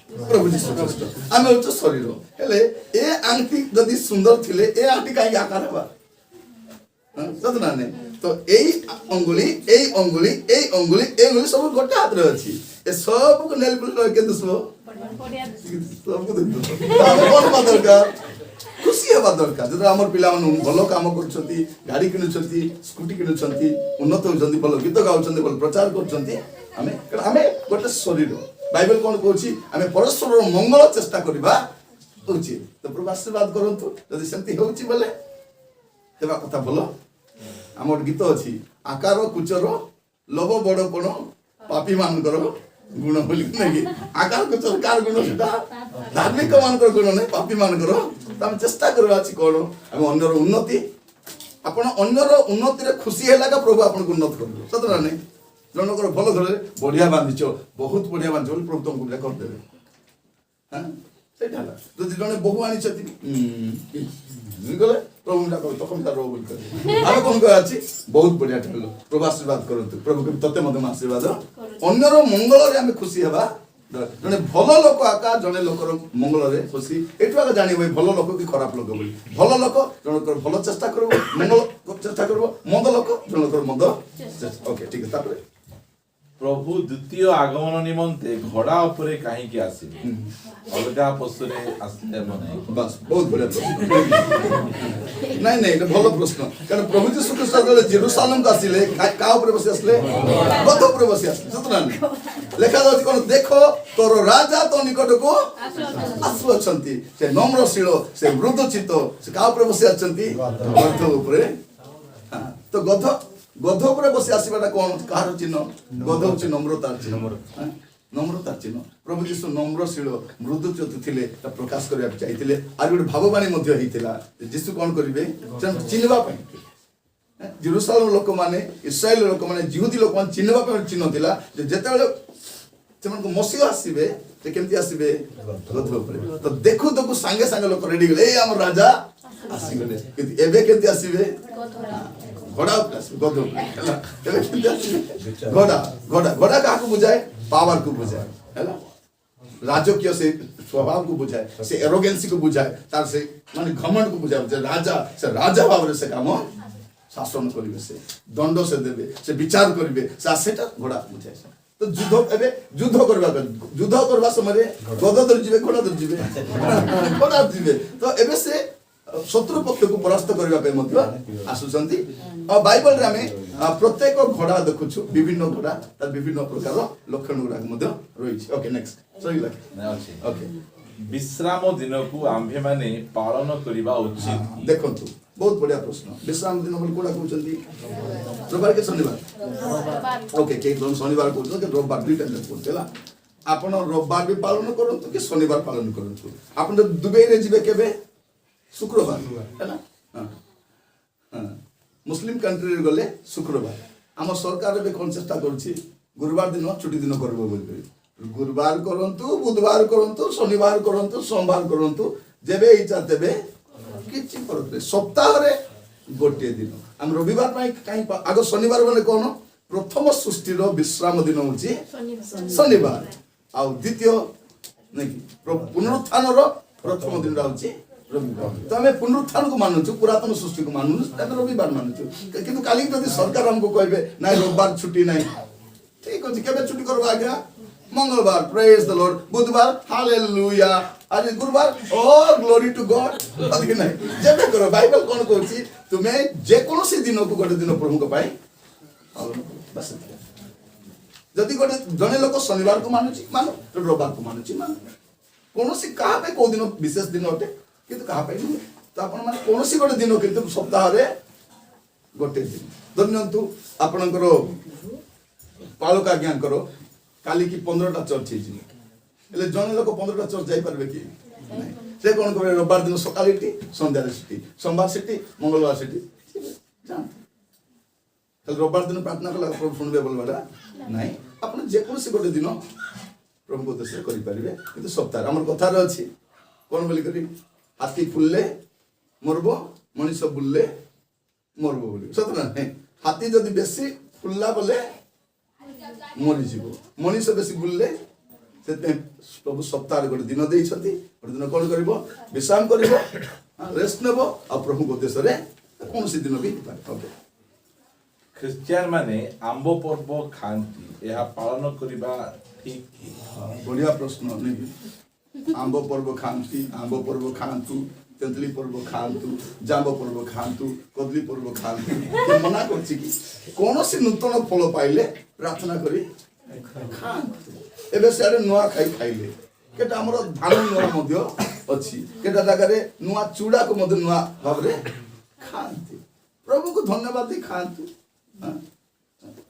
प्रभु जीसु ख्रीस्ट आमे होच शरीर हेले ए आंटी जदि सुंदर थिले ए आंटी काई आकार बा सतना ने तो एई अंगुली सब गोटे हाथ रे अछि ए सब को नेल पुल के दसबो सब को दसबो कोन बा दरकार खुशी हेबा दरकार जदि हमर पिला मन भलो काम करछंती गाड़ी किनुछंती स्कूटी किनुछंती उन्नत होछंती भलो गीत गाउछंती भलो प्रचार करछंती हमें गोटे शरीर बाइबल कोन कहूची हमें परस्पर मंगल चेष्टा करबा उचित तो प्रभु आशीर्वाद करंतु जदि सेंती होउची बोले हेबा कथा भलो आमर गीत अछि आकार कुचर लोभ बड़पण पापी मानकर गुण बोली नहीं आकार कुचर कार गुण सेटा धार्मिक मानकर गुण नहीं पापी मानकर त हम चेष्टा करबा अछि कोन हम अन्यर उन्नति आपण अन्यर उन्नति रे खुशी हेला का प्रभु आपण को उन्नत करबो सतरा नहीं जनकर भलो घरे बढ़िया बांधिचो बहुत बढ़िया बांधिचो बोली प्रभु तुमको कर देबे हां सेटा जदि जने बहु आनी छथि गले प्रभु ना कहो तो कम रो बोल कर आमे कोन कह अछि बहुत बढ़िया ठलो प्रभु आशीर्वाद करंतु प्रभु के तते मते आशीर्वाद अन्यर मंगल रे हमें खुशी हेबा जने भलो लोक आका जने लोकर मंगल रे खुशी एटु आका जानि भाई भलो लोक की खराब लोक बोली भलो लोक जनकर भलो चेष्टा करबो मंगल चेष्टा करबो मंद लोक जनकर मंद ओके ठीक है तापर प्रभु द्वितीय आगमन निमंते घोड़ा उपरे काहे के आसीबे अलगा पशुरे आसले मने बस बहुत बढ़िया प्रश्न नहीं ये भलो प्रश्न कारण प्रभु यीशु ख्रीष्ट जले जेरूशलेम का आसिले का ऊपर बसी आसले गध ऊपर बसी आसले सतना लेखा जाउछि कोन देखो तोर राजा तो निकट को आसु अछंती से नम्रशील से मृदुचित्त से का ऊपर बसी आछंती गध ऊपर हां तो गध ऊपर बसी आसीबाटा कोन कार चिन्ह गध होछि नम्रतार चिन्ह नम्रतार चिन्ह प्रभु यीशु नम्रशील मृदुचित्त थिले ता प्रकाश करिया चाहथिले आर गोटे भाववाणी मध्ये हिथिला यीशु कोन करिवे चिन्हबा पई जेरूशलेम लोक माने इस्राएल लोक माने यहूदी लोक माने चिन्हबा पई चिन्ह थिला जे जेतेबेले सेमान को मसीह आसीबे ते केमती आसीबे गध ऊपर तो देखु तो संगे संगे लोक रेडी गेले ए हमर राजा आसीगले किंतु एबे केमती आसीबे घोड़ा गध घोड़ा का बुझाए पावर को बुझाए हैला राजकीय से स्वभाव को बुझाए से एरोगेंसी को बुझाए तार से माने घमंड को बुझाए राजा भाव से काम शासन करिवे से दंड से देबे से विचार करिवे सेटा घोड़ा बुझाए तो युद्ध करबा समय गद धरि जिवे घोड़ा धरि जिवे घोड़ा जिवे तो एबे से शत्रु पक्ष को परास्त करबा पे मध्य आसुचंती और बाइबल रे हमें प्रत्येक घोड़ा देखुछु विभिन्न घोड़ा तार विभिन्न प्रकार लक्षण गुरा मध्य रहिछि ओके नेक्स्ट सही लागे ओके विश्राम दिन को आम्भे माने पालन करिबा उचित देखंतु बहुत बढ़िया प्रश्न विश्राम दिन बोल कोडा कहउचंती रविवार के शनिवार ओके के शनिवार कहउछ के रविवार दुई टाइम कहउछला ଆପଣ ରବିବାର ବି ପାଳନ କରନ୍ତୁ କି ଶନିବାର ପାଳନ କରନ୍ତୁ। ଆପଣ ଯଦି ଦୁବାଇରେ ଯିବେ କେବେ ଶୁକ୍ରବାର ହେଲା ମୁସଲିମ କଣ୍ଟ୍ରିରେ ଗଲେ ଶୁକ୍ରବାର। ଆମ ସରକାର ଏବେ କ'ଣ ଚେଷ୍ଟା କରୁଛି ଗୁରୁବାର ଦିନ ଛୁଟି ଦିନ କରିବ ବୋଲି। ଗୁରୁବାର କରନ୍ତୁ, ବୁଧବାର କରନ୍ତୁ, ଶନିବାର କରନ୍ତୁ, ସୋମବାର କରନ୍ତୁ, ଯେବେ ଇଚ୍ଛା ତେବେ କିଛି ଫରକ ନାହିଁ। ସପ୍ତାହରେ ଗୋଟିଏ ଦିନ ଆମେ ରବିବାର ପାଇଁ କାହିଁ ଆଗ ଶନିବାର ବୋଲେ କ'ଣ ପ୍ରଥମ ସୃଷ୍ଟିର ବିଶ୍ରାମ ଦିନ ହେଉଛି ଶନିବାର ଆଉ ଦ୍ୱିତୀୟ ନାଇଁ ପୁନରୁତ୍ଥାନର ପ୍ରଥମ ଦିନଟା ହେଉଛି ରବିବାର। ତ ଆମେ ପୁନରୁତ୍ଥାନକୁ ମାନୁଛୁ, ପୁରାତନ ସୃଷ୍ଟିକୁ ମାନୁଛୁ, ଆମେ ରବିବାର ମାନୁଛୁ। କିନ୍ତୁ କାଲି ଯଦି ସରକାର ଆମକୁ କହିବେ ନାଇଁ ରବିବାର ଛୁଟି ନାହିଁ, ଠିକ ଅଛି କେବେ ଛୁଟି କରିବ ଆଜ୍ଞା? ମଙ୍ଗଳବାର ପ୍ରେଜ୍ ଦ ଲର୍ଡ, ବୁଧବାର ହାଲେଲୁୟା, ଆଜି ଗୁରୁବାର ଓ ଗ୍ଲୋରି ଟୁ ଗଡ୍ କି ନାହିଁ ଯେବେ କର। ବାଇବେଲ କ'ଣ କହୁଛି ତୁମେ ଯେକୌଣସି ଦିନକୁ ଗୋଟେ ଦିନ ପ୍ରଭୁଙ୍କ ପାଇଁ ଯଦି ଗୋଟେ ଜଣେ ଲୋକ ଶନିବାରକୁ ମାନୁଛି ମାନୁ, ରବିବାରକୁ ମାନୁଛି ମାନୁ। କୌଣସି କାହା ପାଇଁ କୋଉ ଦିନ ବିଶେଷ ଦିନ ଅଟେ କିନ୍ତୁ କାହା ପାଇଁ ନୁହେଁ। ତ ଆପଣ ମାନେ କୌଣସି ଗୋଟେ ଦିନ କିନ୍ତୁ ସପ୍ତାହରେ ଗୋଟେ ଦିନ ଧରିନିଅନ୍ତୁ। ଆପଣଙ୍କର ପାଳକ ଆଜ୍ଞାଙ୍କର କାଲିକି 15ଟା ଚର୍ଚ୍ଚ ହେଇଯିବ, ହେଲେ ଜଣେ ଲୋକ 15ଟା ଚର୍ଚ୍ଚ ଯାଇପାରିବେ କି? ସେ କ'ଣ କରିବେ? ରବିବାର ଦିନ ସକାଳେ ଏଠି, ସନ୍ଧ୍ୟାରେ ସେଠି, ସୋମବାର ସେଠି, ମଙ୍ଗଳବାର ସେଠି ଯାଆନ୍ତୁ। ତାହେଲେ ରବିବାର ଦିନ ପ୍ରାର୍ଥନା କଲେ ପ୍ରଭୁ ଶୁଣିବେ ବୋଲବାଟା ନାଇଁ। ଆପଣ ଯେକୌଣସି ଗୋଟେ ଦିନ ପ୍ରଭୁଙ୍କ ଉଦ୍ଦେଶ୍ୟରେ କରିପାରିବେ କିନ୍ତୁ ସପ୍ତାହରେ। ଆମର କଥାରେ ଅଛି କ'ଣ ବୋଲିକରି ହାତୀ ଫୁଲିଲେ ମରିବ, ମଣିଷ ବୁଲିଲେ ମରିବ ବୋଲି, ସତ ନା? ହାତୀ ଯଦି ବେଶୀ ଫୁଲିଲା ବୋଲେ ମରିଯିବ, ମଣିଷ ବେଶୀ ବୁଲିଲେ। ସେଥିପାଇଁ ପ୍ରଭୁ ସପ୍ତାହରେ ଗୋଟେ ଦିନ ଦେଇଛନ୍ତି। ଗୋଟେ ଦିନ କ'ଣ କରିବ? ବିଶ୍ରାମ କରିବ, ରେଷ୍ଟ ନେବ ଆଉ ପ୍ରଭୁଙ୍କ ଉଦ୍ଦେଶ୍ୟରେ କୌଣସି ଦିନ ବି ହେଇପାରେ। ଓକେ, ଖ୍ରୀଷ୍ଟିଆନ ମାନେ ଆମ୍ବ ପର୍ବ ଖାଆନ୍ତି, ଏହା ପାଳନ କରିବା ଠିକ କି? ବଢିଆ ପ୍ରଶ୍ନ ନେଇକି। ଆମ୍ବ ପର୍ବ ଖାଆନ୍ତି, ଆମ୍ବ ପର୍ବ ଖାଆନ୍ତୁ, ତେନ୍ତୁଳି ପର୍ବ ଖାଆନ୍ତୁ, ଜାମ୍ବ ପର୍ବ ଖାଆନ୍ତୁ, କଦଳୀ ପର୍ବ ଖାଆନ୍ତୁ, ମନା କରୁଛି କି? କୌଣସି ନୂତନ ଫଳ ପାଇଲେ ପ୍ରାର୍ଥନା କରି ଖାଆନ୍ତୁ। ଏବେ ସିଆଡ଼େ ନୂଆ ଖାଇଲେ କେଟା ଆମର ଧାନ ନୂଆ ମଧ୍ୟ ଅଛି, କେଟା ଜାଗାରେ ନୂଆ ଚୁଡ଼ାକୁ ମଧ୍ୟ ନୂଆ ଭାବରେ ଖାଆନ୍ତି। ପ୍ରଭୁଙ୍କୁ ଧନ୍ୟବାଦ ଦେଇ ଖାଆନ୍ତୁ।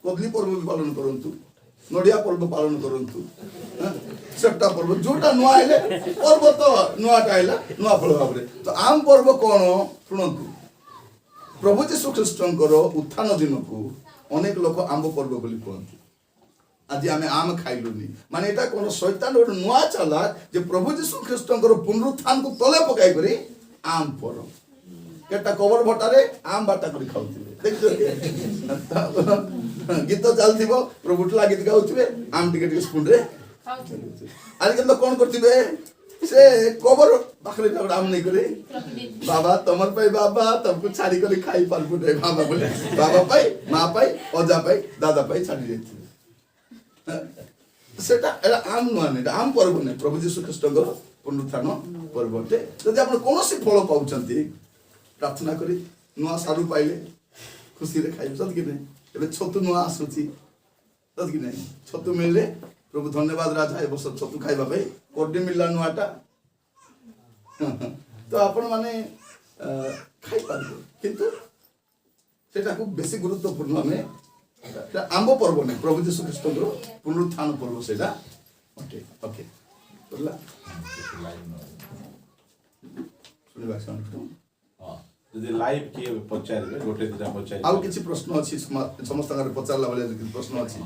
କଦଳୀ ପର୍ବ ବି ପାଳନ କରନ୍ତୁ, ନଡ଼ିଆ ପର୍ବ ପାଳନ କରନ୍ତୁ, ସେଟା ପର୍ବ ଯୋଉଟା ନୂଆ ହେଲେ ପର୍ବ ତ ନୂଆଟା ହେଲା ନୂଆ ଫଳ ଭାବରେ। ତ ଆମ ପର୍ବ କ'ଣ ଶୁଣନ୍ତୁ, ପ୍ରଭୁ ଯୀଶୁ ଖ୍ରୀଷ୍ଟଙ୍କର ଉତ୍ଥାନ ଦିନକୁ ଅନେକ ଲୋକ ଆମ୍ବ ପର୍ବ ବୋଲି କୁହନ୍ତି। ଆଜି ଆମେ ଆମ୍ ଖାଇଲୁନି ମାନେ ଏଇଟା କ'ଣ ଶୈତାନ ଗୋଟେ ନୂଆ ଚାଲା ଯେ ପ୍ରଭୁ ଯୀଶୁ ଖ୍ରୀଷ୍ଟଙ୍କର ପୁନରୁତ୍ଥାନକୁ ତଳେ ପକାଇ କରି ଆମ୍ ପର୍ବ କେଟା କବର ଭଟାରେ ଆମ୍ ବାଟା କରି ଖାଉଥିବେ, ଦେଖିଛନ୍ତି? ଗୀତ ଚାଲିଥିବ, ପ୍ରଭୁ ଲାଗି ଗାଉଥିବେ, ଆମ୍ ଟିକେ ଟିକେ ସ୍ପୁନରେ। ଆଜିକାଲି ତ କ'ଣ କରୁଥିବେ, ସେ କବର ପାଖରେ ଗୋଟେ ଆମ୍ ନେଇକରି ବାବା ତମର ପାଇଁ ବାବା ତମକୁ ଛାଡ଼ି କରି ଖାଇ ପାରିବୁ ନାହିଁ ବାବା ବୋଲେ ବାବା ପାଇଁ, ମା ପାଇଁ, ଅଜା ପାଇଁ, ଦାଦା ପାଇଁ ଛାଡ଼ି ଯାଇଥିବେ। ସେଟା ଏଇଟା ଆମ୍ ନୁଆ ନାହିଁ, ଏଇଟା ଆମ୍ ପର୍ବ ନାହିଁ, ପ୍ରଭୁ ଯୀଶୁ ଖ୍ରୀଷ୍ଟଙ୍କର ପୁନରୁତ୍ଥାନ ପର୍ବ ଅଟେ। ଯଦି ଆପଣ କୌଣସି ଫଳ ପାଉଛନ୍ତି ପ୍ରାର୍ଥନା କରି ନୂଆ ସାରୁ ପାଇଲେ ଖୁସିରେ ଖାଇବେ, ସତ କି ନାହିଁ? ଏବେ ଛତୁ ନୂଆ ଆସୁଛି, ସତ କି ନାହିଁ? ଛତୁ ମିଳିଲେ ପ୍ରଭୁ ଧନ୍ୟବାଦ ରାଜା, ଏ ବର୍ଷ ଛତୁ ଖାଇବା ପାଇଁ କୋଡ଼ି ମିଳିଲା ନୂଆଟା। ତ ଆପଣ ମାନେ ଖାଇପାରିବେ କିନ୍ତୁ ସେଟାକୁ ବେଶୀ ଗୁରୁତ୍ୱପୂର୍ଣ୍ଣ ଆମେ ଆମ୍ବ ପର୍ବ ନାହିଁ, ପ୍ରଭୁ ଯୀଶୁ ଖ୍ରୀଷ୍ଟଙ୍କର ପୁନରୁତ୍ଥାନ ପର୍ବ ସେଇଟା ଅଟେ। ଓକେ, ଶୁଣିବା ଯଦି ଲାଇଭ କିଏ ପଚାରିବେ ଗୋଟେ ଦିଟା ପଚାରିବେ। ଆଉ କିଛି ପ୍ରଶ୍ନ ଅଛି ସମସ୍ତଙ୍କର ପଚାରିଲା ବେଳେ ପ୍ରଶ୍ନ ଅଛି?